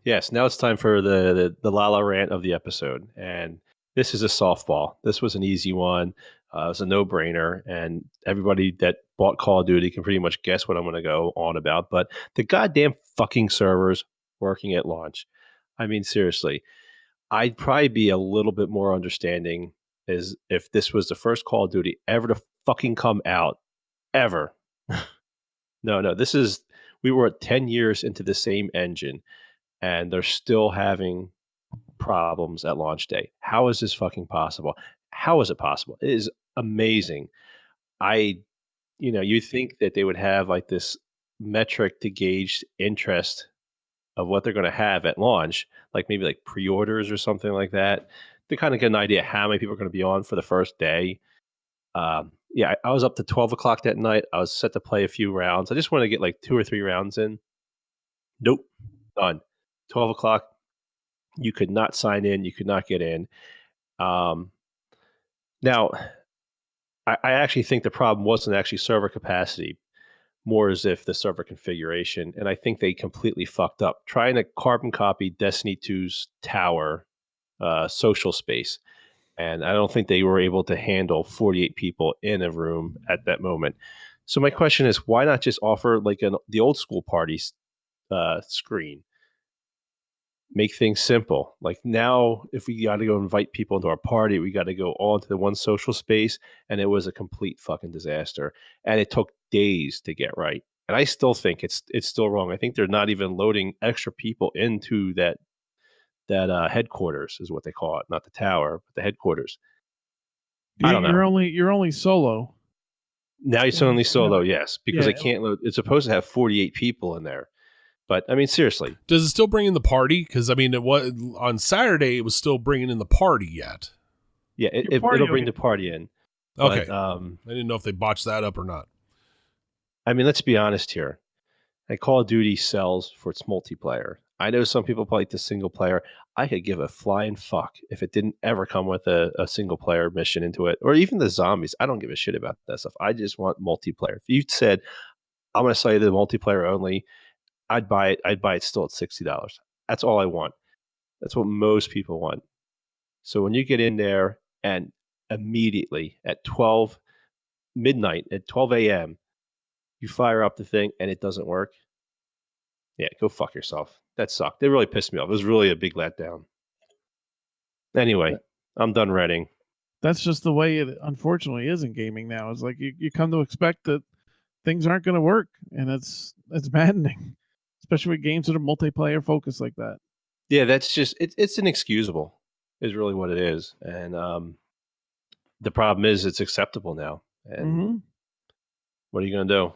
Yes. Now it's time for the Lala rant of the episode. And this is a softball. This was an easy one. It was a no-brainer. And everybody that bought Call of Duty can pretty much guess what I'm going to go on about. But the goddamn fucking servers working at launch. I mean, seriously, I'd probably be a little bit more understanding as if this was the first Call of Duty ever to fucking come out. Ever. No, we were 10 years into the same engine and they're still having problems at launch day. How is this fucking possible? How is it possible? It is amazing. You think that they would have like this metric to gauge interest of what they're going to have at launch, like maybe like pre-orders or something like that, to kind of get an idea how many people are going to be on for the first day. I was up to 12 o'clock that night. I was set to play a few rounds. I just want to get like 2 or 3 rounds in. Nope, done. 12 o'clock, you could not sign in. You could not get in. Now, I actually think the problem wasn't actually server capacity, more as if the server configuration. And I think they completely fucked up trying to carbon copy Destiny 2's tower social space. And I don't think they were able to handle 48 people in a room at that moment. So my question is, why not just offer like the old school party screen? Make things simple. Like now, if we got to go invite people into our party, we got to go all into the one social space. And it was a complete fucking disaster. And it took days to get right. And I still think it's still wrong. I think they're not even loading extra people into that headquarters is what they call it, not the tower, but the headquarters. I don't know. You're only solo. Now you're only solo, yes, because Yeah. I can't load. It's supposed to have 48 people in there, but I mean, seriously, Does it still bring in the party? Because I mean, it was on Saturday. It was still bringing in the party yet. yeah, it'll bring the party in. Okay, But, I didn't know if they botched that up or not. I mean, let's be honest here. Like Call of Duty sells for its multiplayer. I know some people play the single player. I could give a flying fuck if it didn't ever come with a single player mission into it, or even the zombies. I don't give a shit about that stuff. I just want multiplayer. If you said I'm going to sell you the multiplayer only, I'd buy it. I'd buy it still at $60. That's all I want. That's what most people want. So when you get in there and immediately at 12 midnight, at 12 a.m., you fire up the thing and it doesn't work, yeah, go fuck yourself. That sucked. It really pissed me off. It was really a big letdown. Anyway, I'm done ranting. That's just the way it unfortunately is in gaming now. It's like you come to expect that things aren't going to work, and it's maddening, especially with games that are multiplayer focused like that. Yeah, that's just it's inexcusable, is really what it is. And the problem is it's acceptable now. And what are you going to do?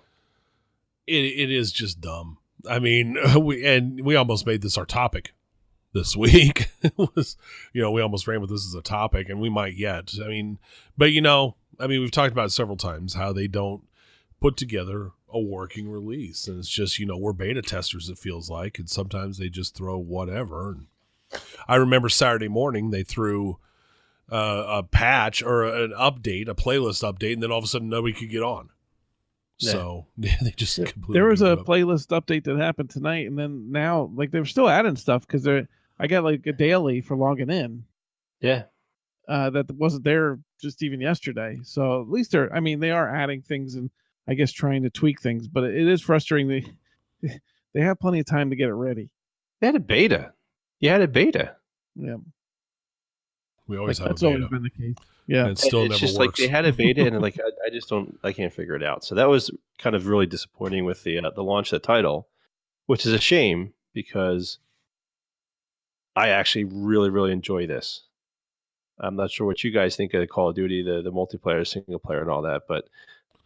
It is just dumb. I mean, we almost made this our topic this week. It was, we almost ran with this as a topic, and we might yet. I mean, but we've talked about it several times how they don't put together a working release, and it's just we're beta testers. It feels like, and sometimes they just throw whatever. And I remember Saturday morning they threw a patch or an update, a playlist update, and then all of a sudden nobody could get on. So they just completely. There was a playlist update that happened tonight, and then now like they were still adding stuff because I got like a daily for logging in. Yeah, that wasn't there just even yesterday. So at least they are adding things and I guess trying to tweak things, but it is frustrating. They have plenty of time to get it ready. They had a beta. You had a beta. Yeah, we always have that's a beta. always been the case. Yeah, and it still it's never just works. Like they had a beta, and like I can't figure it out. So that was kind of really disappointing with the launch of the title, which is a shame because I actually really really enjoy this. I'm not sure what you guys think of the Call of Duty, the multiplayer, single player, and all that, but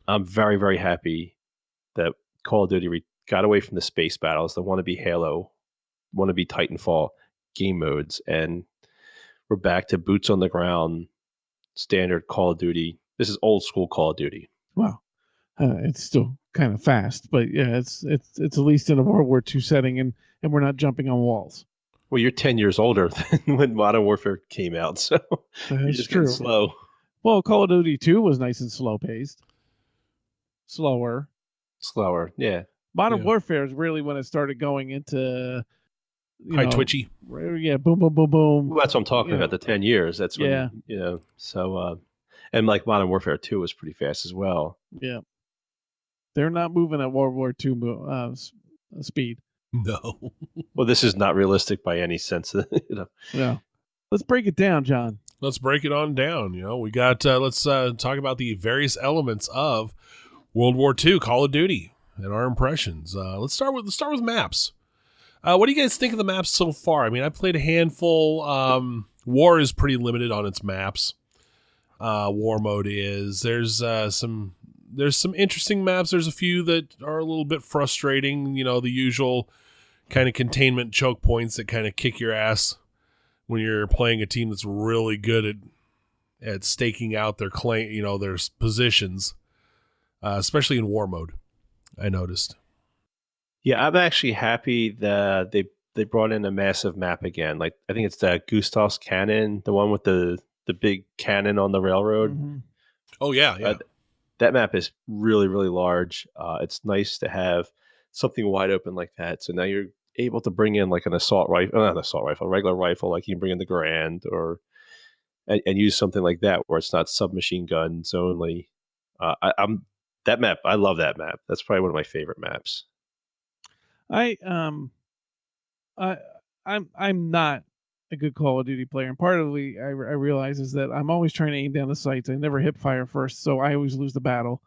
I'm very very happy that Call of Duty got away from the space battles, the wannabe Halo, wannabe Titanfall game modes, and we're back to boots on the ground. Standard Call of Duty. This is old school Call of Duty. Wow, it's still kind of fast, but yeah, it's at least in a World War II setting, and we're not jumping on walls. Well, you're 10 years older than when Modern Warfare came out, so you're just true. slow. Well, Call of Duty 2 was nice and slow paced, slower, yeah. Modern Warfare is really when it started going into high twitchy. Yeah, boom, boom, boom, boom. Well, that's what I'm talking about. The 10 years. That's when So, and like Modern Warfare 2 was pretty fast as well. Yeah, they're not moving at World War II speed. No. Well, this is not realistic by any sense. Yeah. Let's break it down, John. Let's break it on down. We got. Let's talk about the various elements of World War II Call of Duty and our impressions. Let's start with maps. What do you guys think of the maps so far? I mean, I played a handful. War is pretty limited on its maps. War mode is. There's some interesting maps. There's a few that are a little bit frustrating. The usual kind of containment choke points that kind of kick your ass when you're playing a team that's really good at staking out their claim, their positions, especially in war mode. I noticed. Yeah, I'm actually happy that they brought in a massive map again. Like I think it's that Gustav's Cannon, the one with the big cannon on the railroad. Mm-hmm. Oh yeah. That map is really really large. It's nice to have something wide open like that. So now you're able to bring in like an assault rifle, not an assault rifle, a regular rifle, like you can bring in the Garand and use something like that where it's not submachine guns only. That map. I love that map. That's probably one of my favorite maps. I'm not a good Call of Duty player, and partly I realize is that I'm always trying to aim down the sights. I never hip fire first, so I always lose the battle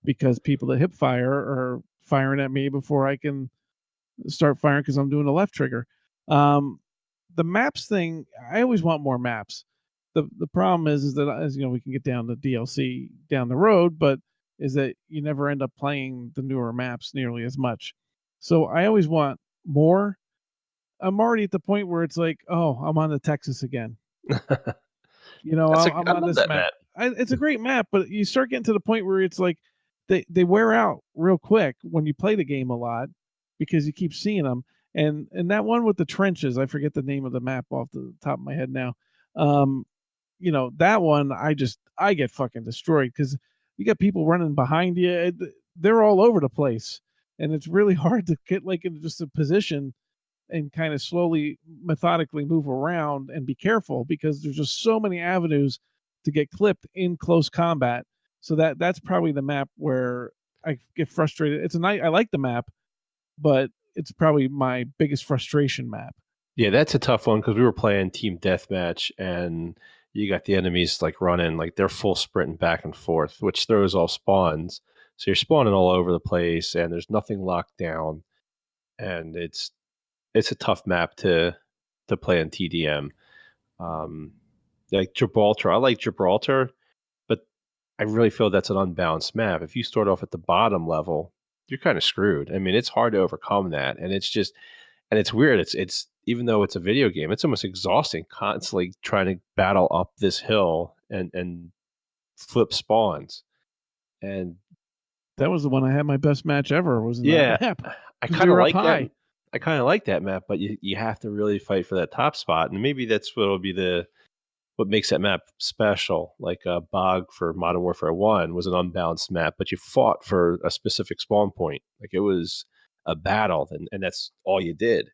because people that hip fire are firing at me before I can start firing because I'm doing the left trigger. The maps thing, I always want more maps. the problem is that, as you know, we can get down to DLC down the road, but is that you never end up playing the newer maps nearly as much. So I always want more. I'm already at the point where it's like, oh, I'm on the Texas again. You know, I'm I on love this that map. map. It's a great map, but you start getting to the point where it's like they wear out real quick when you play the game a lot because you keep seeing them. And that one with the trenches, I forget the name of the map off the top of my head now. You know, that one I get fucking destroyed because you got people running behind you. They're all over the place, and it's really hard to get like into just a position and kind of slowly, methodically move around and be careful because there's just so many avenues to get clipped in close combat. So that's probably the map where I get frustrated. It's a night I like the map, but it's probably my biggest frustration map. Yeah, that's a tough one because we were playing team deathmatch and you got the enemies like running, like they're full sprinting back and forth, which throws off spawns. So you're spawning all over the place and there's nothing locked down. And it's a tough map to play in TDM. Like Gibraltar, I like Gibraltar, but I really feel that's an unbalanced map. If you start off at the bottom level, you're kind of screwed. I mean, it's hard to overcome that, and it's weird. It's even though it's a video game, it's almost exhausting constantly trying to battle up this hill and flip spawns. And That was the one I had my best match ever. Was in yeah, that map. I 'Cause kind we of were up like that. high. I kind of like that map, but you have to really fight for that top spot, and maybe that's what'll be what makes that map special. Like Bog for Modern Warfare 1 was an unbalanced map, but you fought for a specific spawn point. Like it was a battle, and that's all you did.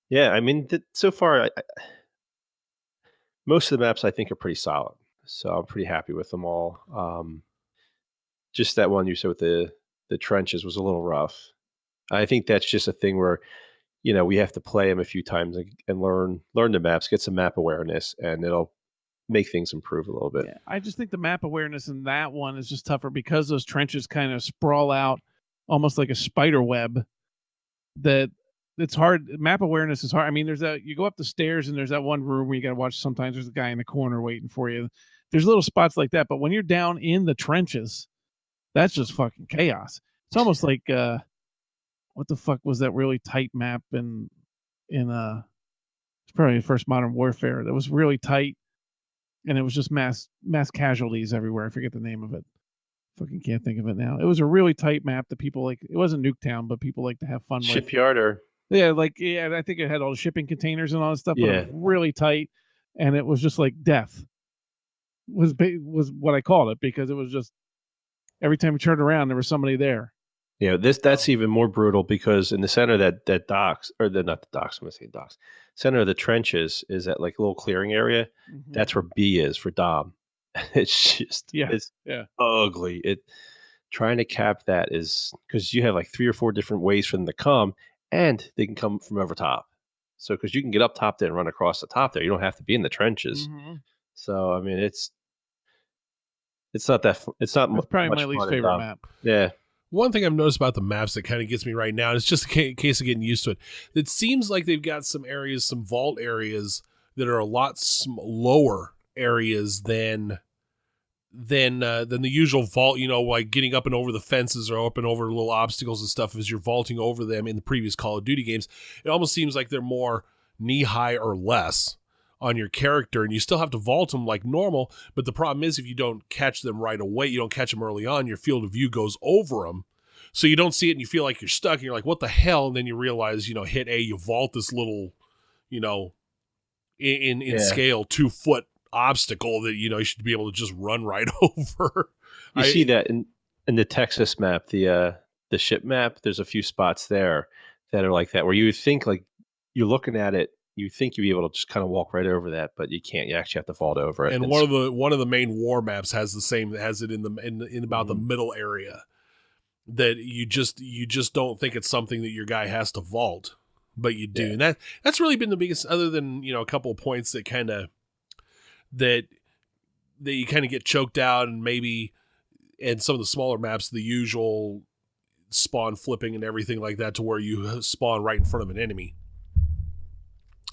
Yeah, I mean, so far, most of the maps I think are pretty solid. So I'm pretty happy with them all. Just that one you said with the trenches was a little rough. I think that's just a thing where we have to play them a few times and learn the maps, get some map awareness, and it'll make things improve a little bit. Yeah, I just think the map awareness in that one is just tougher because those trenches kind of sprawl out almost like a spider web. That it's hard. Map awareness is hard. I mean, you go up the stairs and there's that one room where you got to watch. Sometimes there's a guy in the corner waiting for you. There's little spots like that, but when you're down in the trenches, that's just fucking chaos. It's almost like what the fuck was that really tight map in it's probably the first Modern Warfare that was really tight, and it was just mass casualties everywhere. I forget the name of it. Fucking can't think of it now. It was a really tight map that people like. It wasn't Nuketown, but people like to have fun with. Shipyard or yeah, I think it had all the shipping containers and all that stuff. But it was really tight, and it was just like death. Was what I called it because it was just every time you turned around there was somebody there. Yeah, that's even more brutal because in the center of that docks, or not the docks, I'm gonna say docks. Center of the trenches is that like little clearing area. Mm-hmm. That's where B is for Dom. It's just it's ugly. Trying to cap that is because you have like 3 or 4 different ways for them to come, and they can come from over top. So because you can get up top there and run across the top there, you don't have to be in the trenches. Mm-hmm. So I mean, it's not that. It's not. That's probably my least favorite map. Yeah. One thing I've noticed about the maps that kind of gets me right now, and it's just a case of getting used to it. It seems like they've got some areas, some vault areas that are a lot lower areas than the usual vault. Like getting up and over the fences or up and over little obstacles and stuff as you're vaulting over them in the previous Call of Duty games. It almost seems like they're more knee high or less on your character, and you still have to vault them like normal, but the problem is if you don't catch them right away, you don't catch them early on, your field of view goes over them, so you don't see it and you feel like you're stuck and you're like, what the hell? And then you realize, hit A, you vault this little, in scale 2-foot obstacle that you should be able to just run right over. You see that in the Texas map, the ship map, there's a few spots there that are like that where you think like you're looking at it, you think you'd be able to just kind of walk right over that, but you can't. You actually have to vault over it. And one of the main war maps has the same. Has it in about the middle area that you just don't think it's something that your guy has to vault, but you do. Yeah. And that's really been the biggest, other than a couple of points that kind of that you kind of get choked out, and maybe and some of the smaller maps, the usual spawn flipping and everything like that, to where you spawn right in front of an enemy.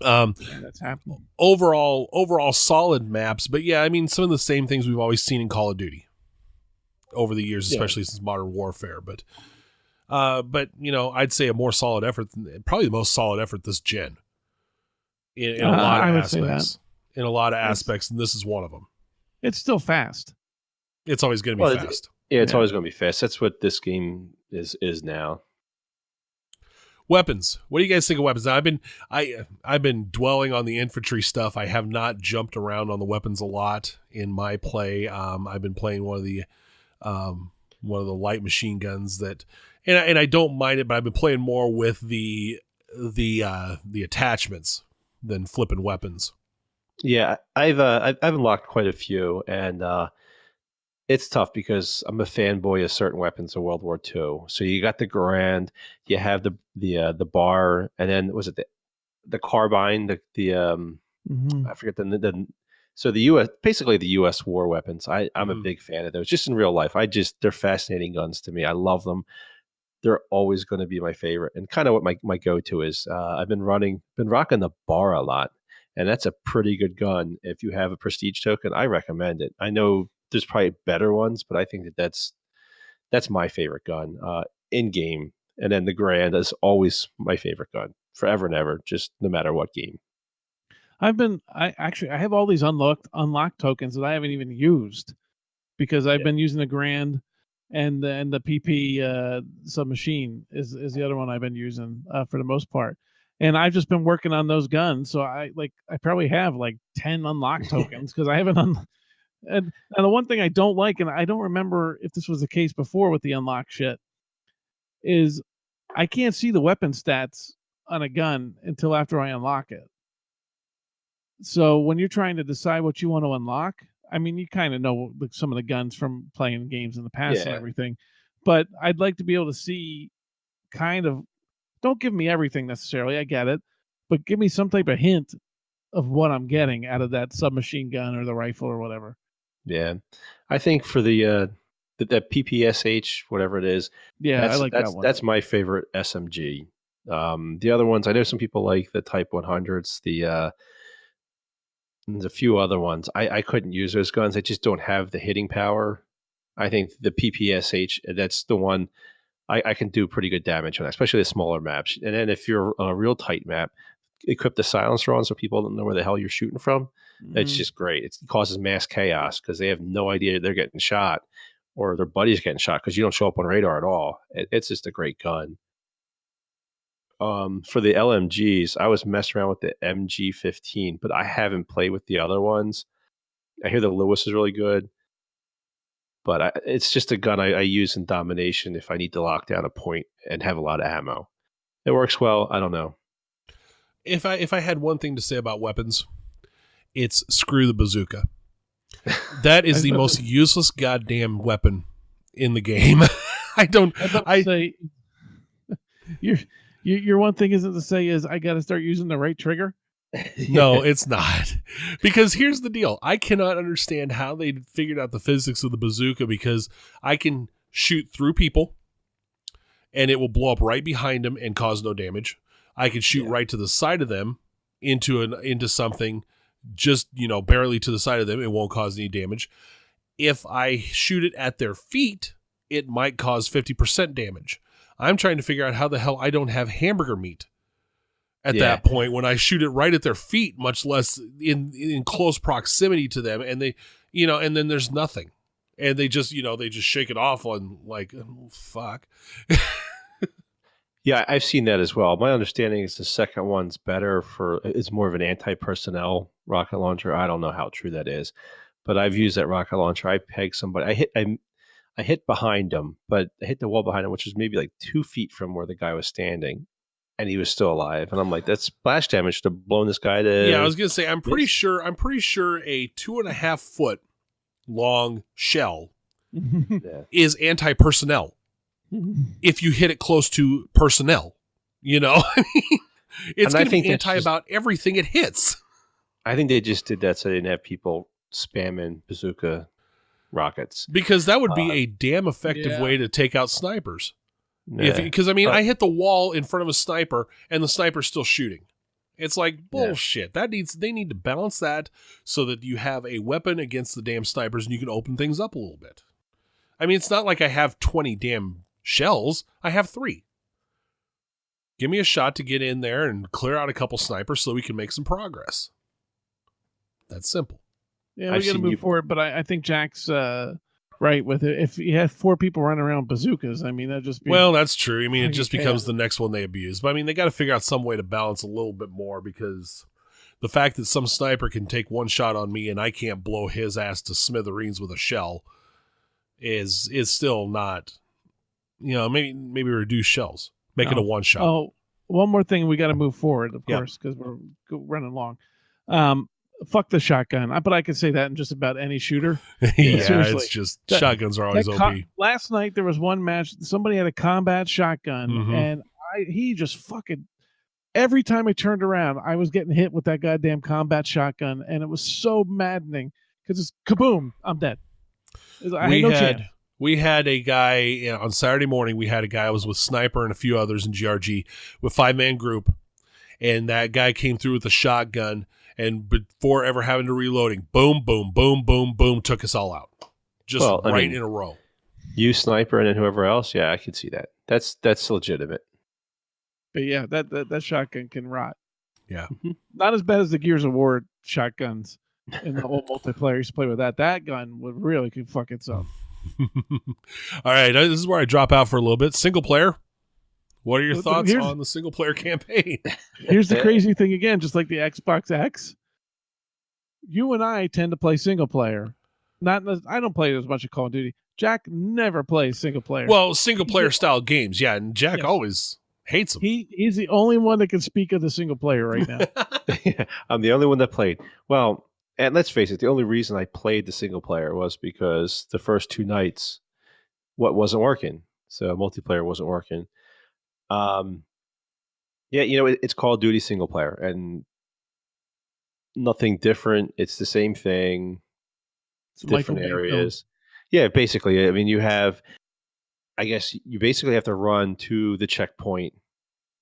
Yeah, that's happening. Overall solid maps, but yeah, I mean some of the same things we've always seen in Call of Duty over the years, especially since Modern Warfare. But I'd say a more solid effort, probably the most solid effort this gen in a lot of aspects. In a lot of aspects, and this is one of them. It's still fast. It's always going to be fast. It's always going to be fast. That's what this game is now. Weapons. What do you guys think of weapons? Now, I've been dwelling on the infantry stuff. I have not jumped around on the weapons a lot in my play. I've been playing one of the light machine guns that, and I don't mind it, but I've been playing more with the attachments than flipping weapons. Yeah, I've unlocked quite a few, and it's tough because I'm a fanboy of certain weapons of World War II. So you got the Garand, you have the bar, and then was it the carbine, I forget so the US, basically the US war weapons. I'm a big fan of those. Just in real life, they're fascinating guns to me. I love them. They're always going to be my favorite, and kind of what my go-to is. I've been rocking the bar a lot, and that's a pretty good gun. If you have a prestige token, I recommend it. I know there's probably better ones, but I think that's my favorite gun in game. And then the Garand is always my favorite gun, forever and ever, just no matter what game. I have all these unlocked tokens that I haven't even used because I've been using the Garand and the PP submachine is the other one I've been using for the most part. And I've just been working on those guns, so I probably have like 10 unlocked tokens because I haven't. And the one thing I don't like, and I don't remember if this was the case before with the unlock shit, is I can't see the weapon stats on a gun until after I unlock it. So when you're trying to decide what you want to unlock, I mean, you kind of know some of the guns from playing games in the past and everything, but I'd like to be able to see kind of, don't give me everything necessarily, I get it, but give me some type of hint of what I'm getting out of that submachine gun or the rifle or whatever. Yeah, I think for the PPSH, whatever it is, I like that one. That's my favorite SMG. The other ones, I know some people like the Type 100s. There's a few other ones. I couldn't use those guns. They just don't have the hitting power. I think the PPSH, that's the one I can do pretty good damage on, especially the smaller maps. And then if you're on a real tight map, equip the silencer on so people don't know where the hell you're shooting from. It's just great. It causes mass chaos because they have no idea they're getting shot or their buddy's getting shot because you don't show up on radar at all. It's just a great gun. For the LMGs, I was messing around with the MG15, but I haven't played with the other ones. I hear the Lewis is really good, but it's just a gun I use in domination if I need to lock down a point and have a lot of ammo. It works well. I don't know. If I had one thing to say about weapons, it's screw the bazooka. That is the most useless goddamn weapon in the game. Say, your one thing isn't to say is I got to start using the right trigger. No, it's not. Because here's the deal. I cannot understand how they figured out the physics of the bazooka because I can shoot through people and it will blow up right behind them and cause no damage. I can shoot right to the side of them into something just, barely to the side of them. It won't cause any damage. If I shoot it at their feet, it might cause 50% damage. I'm trying to figure out how the hell I don't have hamburger meat at that point when I shoot it right at their feet, much less in close proximity to them. And they, and then there's nothing. And they just shake it off on like, oh, fuck. Yeah, I've seen that as well. My understanding is the second one's better it's more of an anti-personnel rocket launcher. I don't know how true that is, but I've used that rocket launcher. I pegged somebody. I hit behind him, but I hit the wall behind him, which was maybe like 2 feet from where the guy was standing, and he was still alive. And I'm like, that's splash damage to blown this guy to. Yeah, I was gonna say, I'm pretty sure a 2.5 foot long shell is anti-personnel. If you hit it close to personnel, it's going to be anti about everything it hits. I think they just did that so they didn't have people spamming bazooka rockets. Because that would be a damn effective way to take out snipers. Because I hit the wall in front of a sniper and the sniper's still shooting. It's like bullshit. They need to balance that so that you have a weapon against the damn snipers and you can open things up a little bit. I mean, it's not like I have 20 damn shells. I have 3. Give me a shot to get in there and clear out a couple snipers so we can make some progress. That's simple. Yeah, we got to move forward, but I think Jack's right with it. If you have 4 people running around with bazookas, I mean, that'd just be... Well, that's true. I mean, it just becomes the next one they abuse. But I mean, they got to figure out some way to balance a little bit more, because the fact that some sniper can take one shot on me and I can't blow his ass to smithereens with a shell is still not, maybe reduce shells. Make it a one shot. Oh, one more thing. We got to move forward, of course, because we're running long. Fuck the shotgun. But I could say that in just about any shooter. Seriously. It's just shotguns are always OP. Last night there was one match. Somebody had a combat shotgun, and he just fucking... Every time I turned around, I was getting hit with that goddamn combat shotgun, and it was so maddening because it's kaboom, I'm dead. I had no chance. We had a guy on Saturday morning. We had a guy who was with Sniper and a few others in GRG with 5-man group, and that guy came through with a shotgun. And before ever having to reloading, boom, boom, boom, boom, boom, took us all out. Just in a row. You, Sniper, and then whoever else, yeah, I could see that. That's legitimate. But yeah, that shotgun can rot. Yeah. Not as bad as the Gears of War shotguns in the whole multiplayer used to play with that. That gun would really could fuck itself. All right, this is where I drop out for a little bit. Single player. What are your thoughts on the single player campaign? Here's the crazy thing again, just like the Xbox X. You and I tend to play single player. I don't play as much of Call of Duty. Jack never plays single player. Well, single player style games, yeah, and Jack always hates them. He's the only one that can speak of the single player right now. Yeah, I'm the only one that played. Well, and let's face it, the only reason I played the single player was because the first 2 nights wasn't working. So multiplayer wasn't working. It's Call of Duty single player and nothing different. It's the same thing. It's different areas. Yeah, basically. I mean, you basically have to run to the checkpoint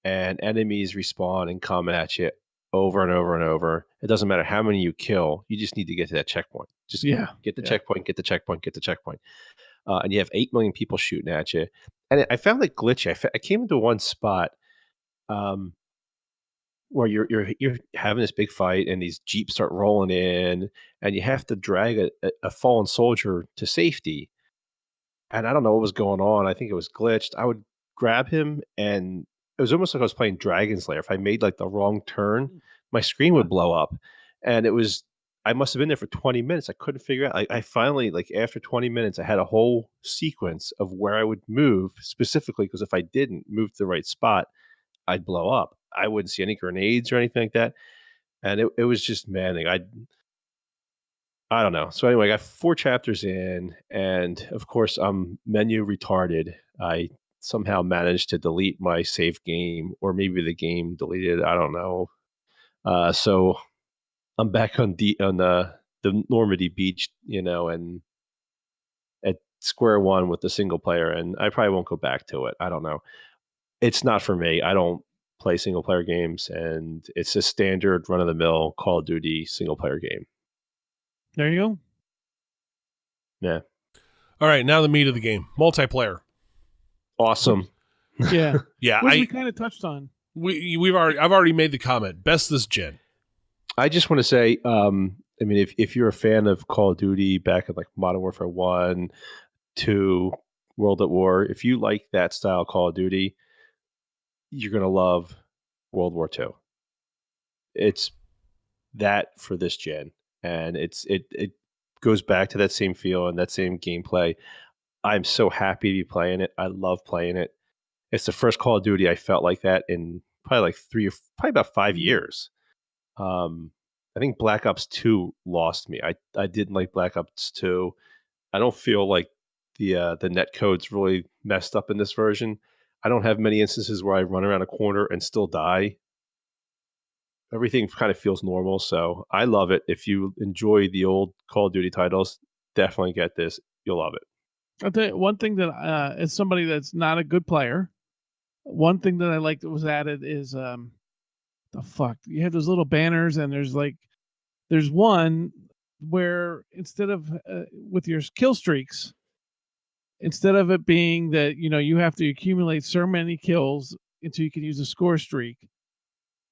and enemies respawn and come at you over and over and over. It doesn't matter how many you kill. You just need to get to that checkpoint. Just get the checkpoint, get the checkpoint, get the checkpoint. And you have 8 million people shooting at you. And I found it glitchy. I came into one spot where you're having this big fight and these jeeps start rolling in and you have to drag a fallen soldier to safety. And I don't know what was going on. I think it was glitched. I would grab him and it was almost like I was playing Dragon Slayer. If I made like the wrong turn, my screen would blow up. And I must have been there for 20 minutes. I couldn't figure out. I finally, after 20 minutes, I had a whole sequence of where I would move specifically because if I didn't move to the right spot, I'd blow up. I wouldn't see any grenades or anything like that. And it was just maddening. I don't know. So anyway, I got 4 chapters in, and of course, I'm menu retarded. I somehow managed to delete my save game, or maybe the game deleted. I don't know. So I'm back on the Normandy beach, and at square one with the single player, and I probably won't go back to it. I don't know. It's not for me. I don't play single player games, and it's a standard run of the mill Call of Duty single player game. There you go. Yeah. All right, now the meat of the game. Multiplayer. Awesome. Yeah. Yeah. Which we kind of touched on. I've already made the comment. Best this gen. I just want to say, if you're a fan of Call of Duty back in like Modern Warfare 1, 2, World at War, if you like that style Call of Duty, you're going to love World War 2. It's that for this gen. And it goes back to that same feel and that same gameplay. I'm so happy to be playing it. I love playing it. It's the first Call of Duty I felt like that in probably about 5 years. I think Black Ops 2 lost me. I didn't like Black Ops 2. I don't feel like the net code's really messed up in this version. I don't have many instances where I run around a corner and still die. Everything kind of feels normal, so I love it. If you enjoy the old Call of Duty titles, definitely get this. You'll love it. I'll tell you one thing that, as somebody that's not a good player, one thing that I liked that was added is the fuck? You have those little banners, and there's one where instead of with your kill streaks, instead of it being that you have to accumulate so many kills until you can use a score streak,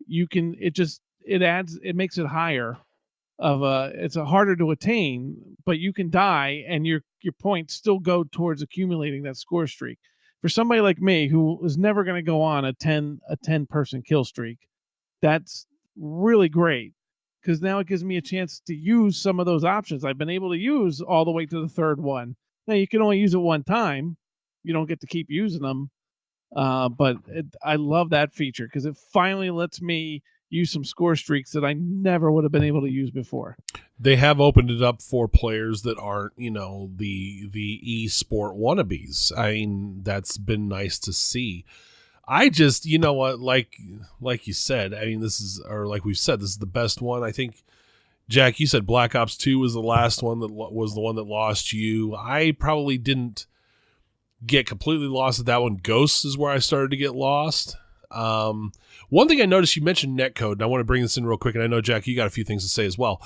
it makes it higher it's harder to attain, but you can die and your points still go towards accumulating that score streak. For somebody like me who is never going to go on a 10 person kill streak, that's really great, because now it gives me a chance to use some of those options I've been able to use all the way to the third one. Now you can only use it one time, you don't get to keep using them, but I love that feature because it finally lets me use some score streaks that I never would have been able to use before. They have opened it up for players that aren't, the e-sport wannabes. I mean, that's been nice to see. I just, like you said, I mean, like we've said, this is the best one. I think, Jack, you said Black Ops 2 was the last one that was the one that lost you. I probably didn't get completely lost at that one. Ghosts is where I started to get lost. One thing I noticed, you mentioned netcode, and I want to bring this in real quick, and I know, Jack, you got a few things to say as well.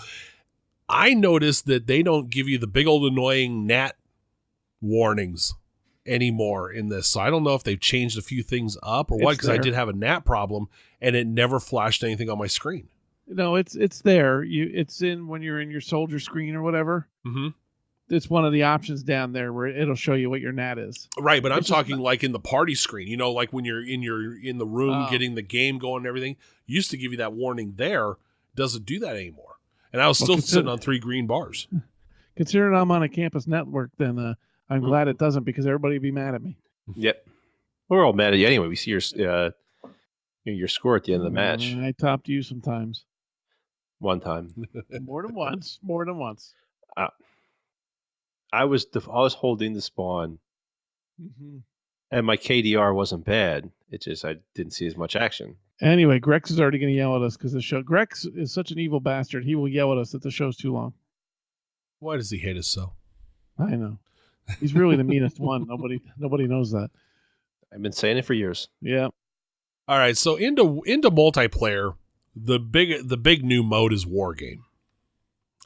I noticed that they don't give you the big old annoying NAT warnings anymore in this. So I don't know if they've changed a few things up or what, because I did have a NAT problem, and it never flashed anything on my screen. No, it's there. It's in when you're in your soldier screen or whatever. Mm-hmm. It's one of the options down there where it'll show you what your NAT is. Right, but I'm talking like in the party screen, like when you're in the room getting the game going and everything, used to give you that warning there. Doesn't do that anymore. And I was still sitting on 3 green bars. Considering I'm on a campus network, then I'm glad it doesn't, because everybody would be mad at me. Yep. We're all mad at you anyway. We see your score at the end of the match. I topped you sometimes. One time. More than once. More than once. I was holding the spawn, and my KDR wasn't bad. It's just I didn't see as much action. Anyway, Grex is already going to yell at us because the show. Grex is such an evil bastard. He will yell at us that the show's too long. Why does he hate us so? I know. He's really the meanest one. Nobody knows that. I've been saying it for years. Yeah. All right, so into multiplayer, the big new mode is War Game.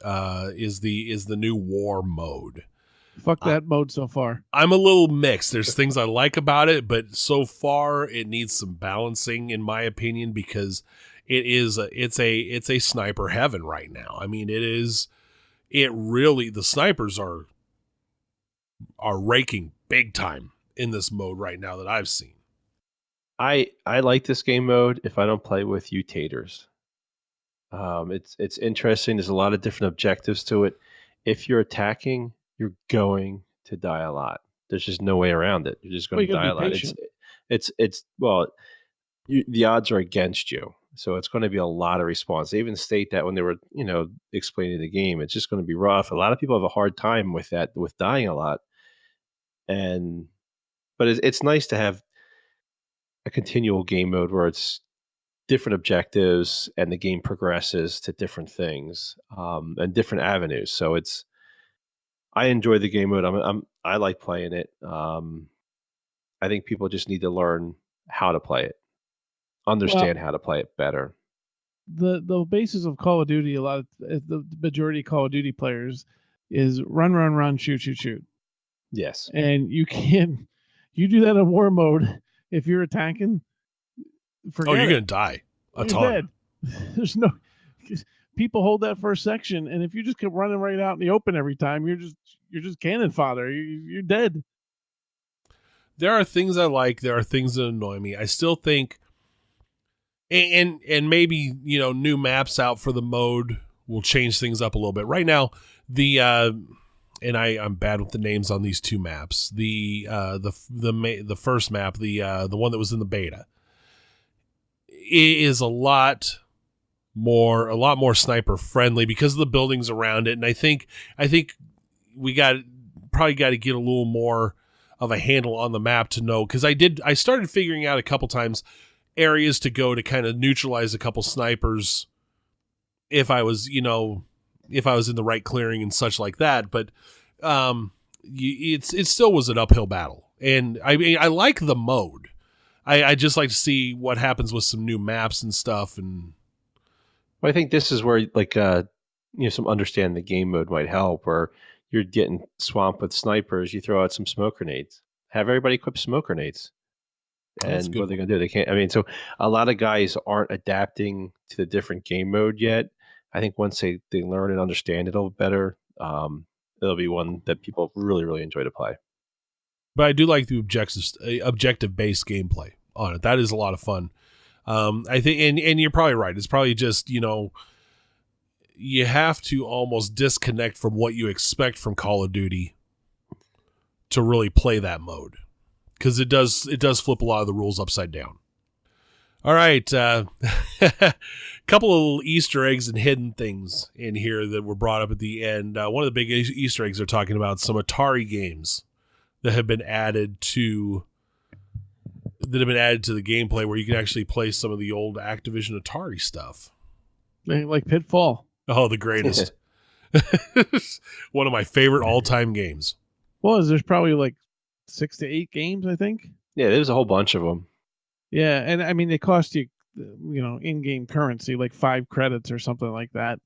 Is the new war mode. Fuck that mode so far. I'm a little mixed. There's things I like about it, but so far it needs some balancing, in my opinion, because it's a sniper heaven right now. I mean, the snipers are raking big time in this mode right now that I've seen. I like this game mode if I don't play with you taters. It's interesting. There's a lot of different objectives to it. If you're attacking, you're going to die a lot. There's just no way around it. You're just going to die a lot. The odds are against you, so it's going to be a lot of response. They even state that when they were, explaining the game, it's just going to be rough. A lot of people have a hard time with that, with dying a lot. But it's nice to have a continual game mode where it's different objectives and the game progresses to different things and different avenues. So I enjoy the game mode. I like playing it. I think people just need to learn how to play it, understand how to play it better. The basis of Call of Duty, the majority of Call of Duty players is run, shoot. Yes. And you do that in war mode. If you're attacking, you're going to die a ton. There's no people hold that first section, and if you just keep running right out in the open every time, you're just cannon fodder. You're dead. There are things I like. There are things that annoy me. I still think, and maybe new maps out for the mode will change things up a little bit. Right now, and I'm bad with the names on these 2 maps. The first map, the one that was in the beta, is a lot more sniper friendly because of the buildings around it. And I think we probably got to get a little more of a handle on the map to know, because I started figuring out a couple times areas to go to kind of neutralize a couple snipers if I was in the right clearing and such like that. But it still was an uphill battle. And I mean, I like the mode. I just like to see what happens with some new maps and stuff. And Well, I think this is where some understanding the game mode might help. Where you're getting swamped with snipers, you throw out some smoke grenades. Have everybody equip smoke grenades. That's And good. what are they going to do? They can't. I mean, so a lot of guys aren't adapting to the different game mode yet. I think once they learn and understand it a little better, it'll be one that people really, really enjoy to play. But I do like the objective-based gameplay on it. That is a lot of fun. I think, and you're probably right. It's probably just, you have to almost disconnect from what you expect from Call of Duty to really play that mode, because it does flip a lot of the rules upside down. All right, couple of little Easter eggs and hidden things in here that were brought up at the end. One of the big Easter eggs they're talking about some Atari games that have been added to the gameplay, where you can actually play some of the old Activision Atari stuff. Like Pitfall. Oh, the greatest. One of my favorite all-time games. Well, there's probably like 6 to 8 games, I think. Yeah, there's a whole bunch of them. Yeah, and I mean, they cost you, in-game currency, like 5 credits or something like that.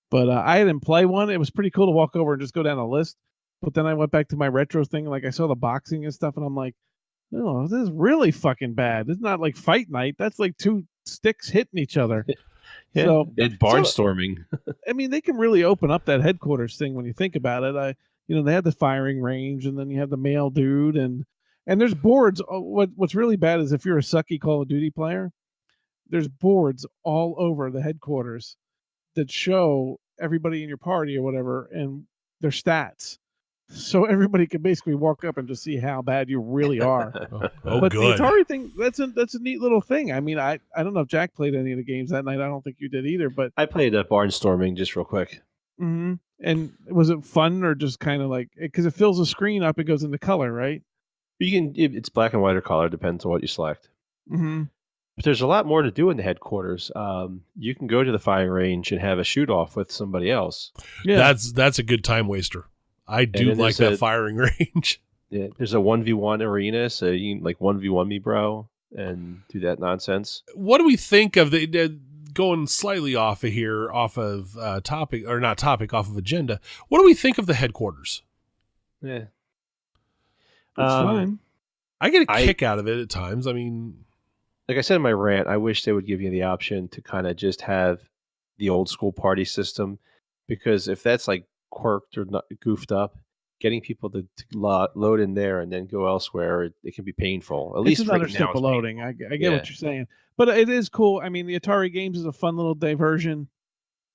But I didn't play one. It was pretty cool to walk over and just go down a list. But then I went back to my retro thing, like I saw the boxing and stuff, and I'm like, oh, this is really fucking bad. It's not like Fight Night. That's like 2 sticks hitting each other. Yeah, so it's barnstorming. I mean, they can really open up that headquarters thing when you think about it. They had the firing range, and then you have the male dude, and there's boards. What's really bad is if you're a sucky Call of Duty player, there's boards all over the headquarters that show everybody in your party or whatever and their stats. So everybody can basically walk up and just see how bad you really are. But good. the Atari thing, that's a neat little thing. I mean, I don't know if Jack played any of the games that night. I don't think you did either. But I played barnstorming just real quick. Mm-hmm. And was it fun or just kind of like, because it fills the screen up, it goes into color, right? It's black and white or color, depends on what you select. Mm-hmm. But there's a lot more to do in the headquarters. You can go to the firing range and have a shoot off with somebody else. Yeah, That's a good time waster. I do like that firing range. Yeah, there's a 1v1 arena, so you can like 1v1 me, bro, and do that nonsense. What do we think of the going slightly off of here, off of topic, or not topic, off of agenda? What do we think of the headquarters? Yeah, it's fine. I get a kick out of it at times. I mean, like I said in my rant, I wish they would give you the option to kind of just have the old school party system, because if that's like quirked or not goofed up, getting people to load in there and then go elsewhere, it can be painful. At least another right step now of loading. I get what you're saying, but it is cool. I mean, the Atari games is a fun little diversion.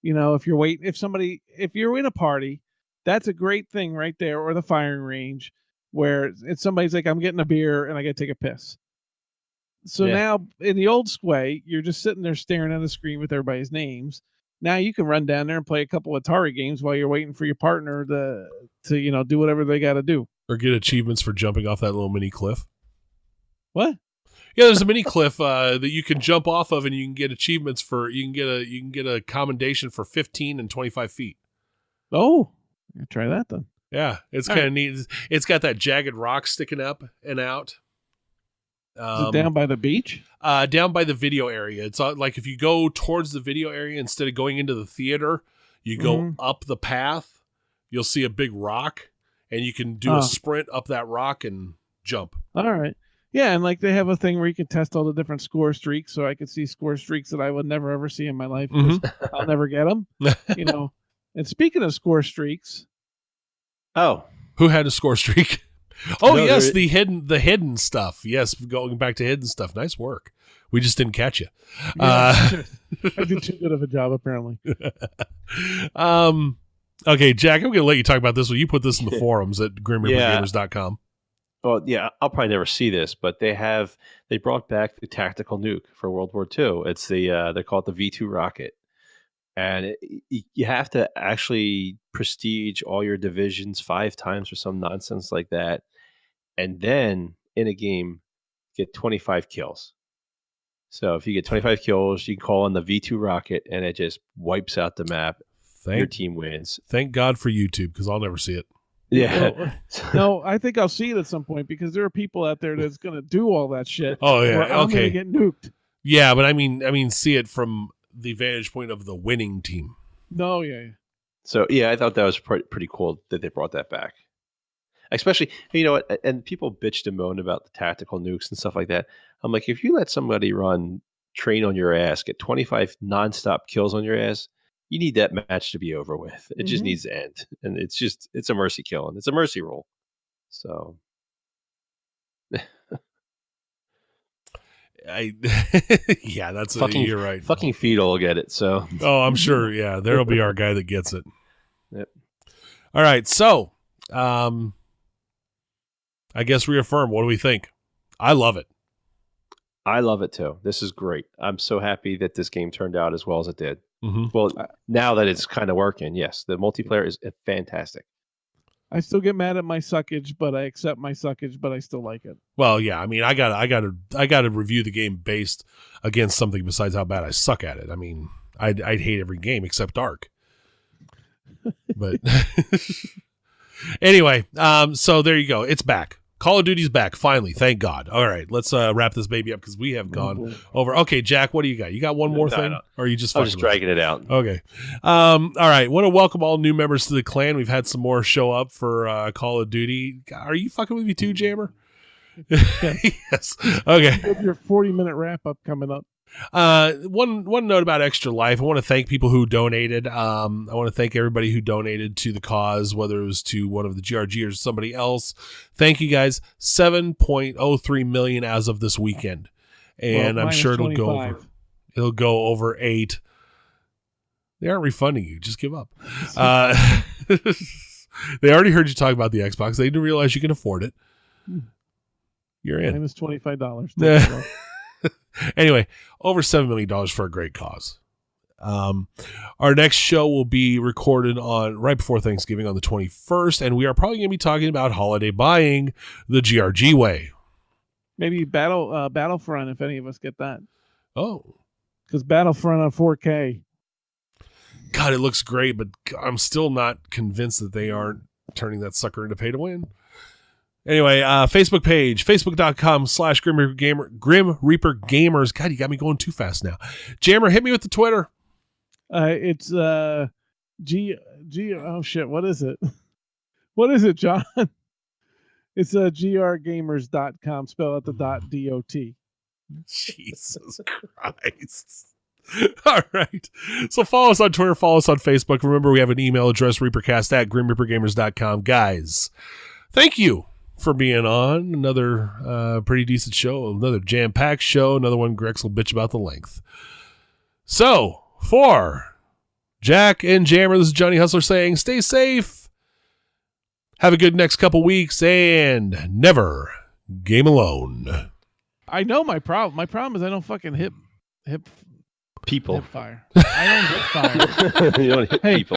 If you're in a party, that's a great thing right there, or the firing range where it's somebody's like, I'm getting a beer and I got to take a piss. So now in the old way, you're just sitting there staring at the screen with everybody's names. Now you can run down there and play a couple of Atari games while you're waiting for your partner to do whatever they got to do. Or get achievements for jumping off that little mini cliff. What? Yeah, there's a mini cliff that you can jump off of, and you can get achievements for. You can get a commendation for 15 and 25 feet. Oh, I'll try that then. Yeah, it's kind of neat. It's got that jagged rock sticking up and out. Is it down by the beach? Down by the video area. It's like if you go towards the video area instead of going into the theater, you go up the path, you'll see a big rock, and you can do a sprint up that rock and jump. All right. Yeah, and like they have a thing where you can test all the different score streaks, so I could see score streaks that I would never ever see in my life. I'll never get them. And speaking of score streaks, who had a score streak? Oh, no, yes, the hidden stuff. Yes, going back to hidden stuff. Nice work. We just didn't catch you. Yeah, I did too good of a job, apparently. Okay, Jack, I'm going to let you talk about this one. You put this in the forums at grimreapergamers.com. Well, yeah, I'll probably never see this, but they brought back the tactical nuke for World War II. It's they call it the V2 rocket. And you have to actually prestige all your divisions 5 times or some nonsense like that. And then in a game, get 25 kills. So if you get 25 kills, you can call on the V2 rocket and it just wipes out the map. Your team wins. Thank God for YouTube, because I'll never see it. Yeah. No, I think I'll see it at some point because there are people out there that's going to do all that shit. Oh yeah, or I'm okay. going to get nuked. Yeah, but I mean, see it from the vantage point of the winning team. No, yeah. So yeah, I thought that was pretty cool that they brought that back. Especially, you know what? And people bitched and moaned about the tactical nukes and stuff like that. I'm like, if you let somebody run train on your ass, get 25 nonstop kills on your ass, you need that match to be over with. It just needs to end, and it's a mercy kill, and it's a mercy roll. So, Yeah, that's fucking you're right. Fucking Fetal will get it. So, Oh, I'm sure. Yeah, there'll be our guy that gets it. Yep. All right, so I guess reaffirm. What do we think? I love it. I love it too. This is great. I'm so happy that this game turned out as well as it did. Mm-hmm. Well, now that it's kind of working, yes, the multiplayer is fantastic. I still get mad at my suckage, but I accept my suckage, but I still like it. Well, yeah. I mean, I gotta review the game based against something besides how bad I suck at it. I mean, I'd hate every game except Dark. But anyway, so there you go. It's back. Call of Duty's back finally. Thank God. All right, let's wrap this baby up because we have gone over. Okay, Jack, what do you got? You got one more thing, or are you just? I'm just dragging it out. Okay. All right. Want to welcome all new members to the clan. We've had some more show up for Call of Duty. Are you fucking with me too, Jammer? Yes. Okay. You have your 40-minute wrap up coming up. One note about Extra Life. I want to thank people who donated. I want to thank everybody who donated to the cause, whether it was to one of the GRG or somebody else. Thank you guys. 7.03 million as of this weekend, and I'm sure it'll 25. go over. It'll go over 8. They aren't refunding you. Just give up. They already heard you talk about the Xbox. They didn't realize you can afford it. You're in. Minus $25. Anyway, over $7 million for a great cause. Our next show will be recorded on right before Thanksgiving on the 21st, and we are probably going to be talking about holiday buying the GRG way. Maybe Battlefront, if any of us get that. Oh. Because Battlefront on 4K. God, it looks great, but I'm still not convinced that they aren't turning that sucker into pay to win. Anyway, Facebook page, facebook.com/Grim Reaper Gamers. God, you got me going too fast now. Jammer, hit me with the Twitter. It's oh shit, what is it? What is it, John? It's grgamers.com, spell out the .dot. Jesus Christ. All right. So follow us on Twitter, follow us on Facebook. Remember, we have an email address, ReaperCast@GrimReaperGamers.com. Guys, thank you for being on another pretty decent show, another jam-packed show, another one Grex will bitch about the length. So, for Jack and Jammer, this is Johnny Hustler saying, stay safe, have a good next couple weeks, and never game alone. I know my problem. My problem is I don't fucking hip People. fire. I don't hip fire. You don't hit people.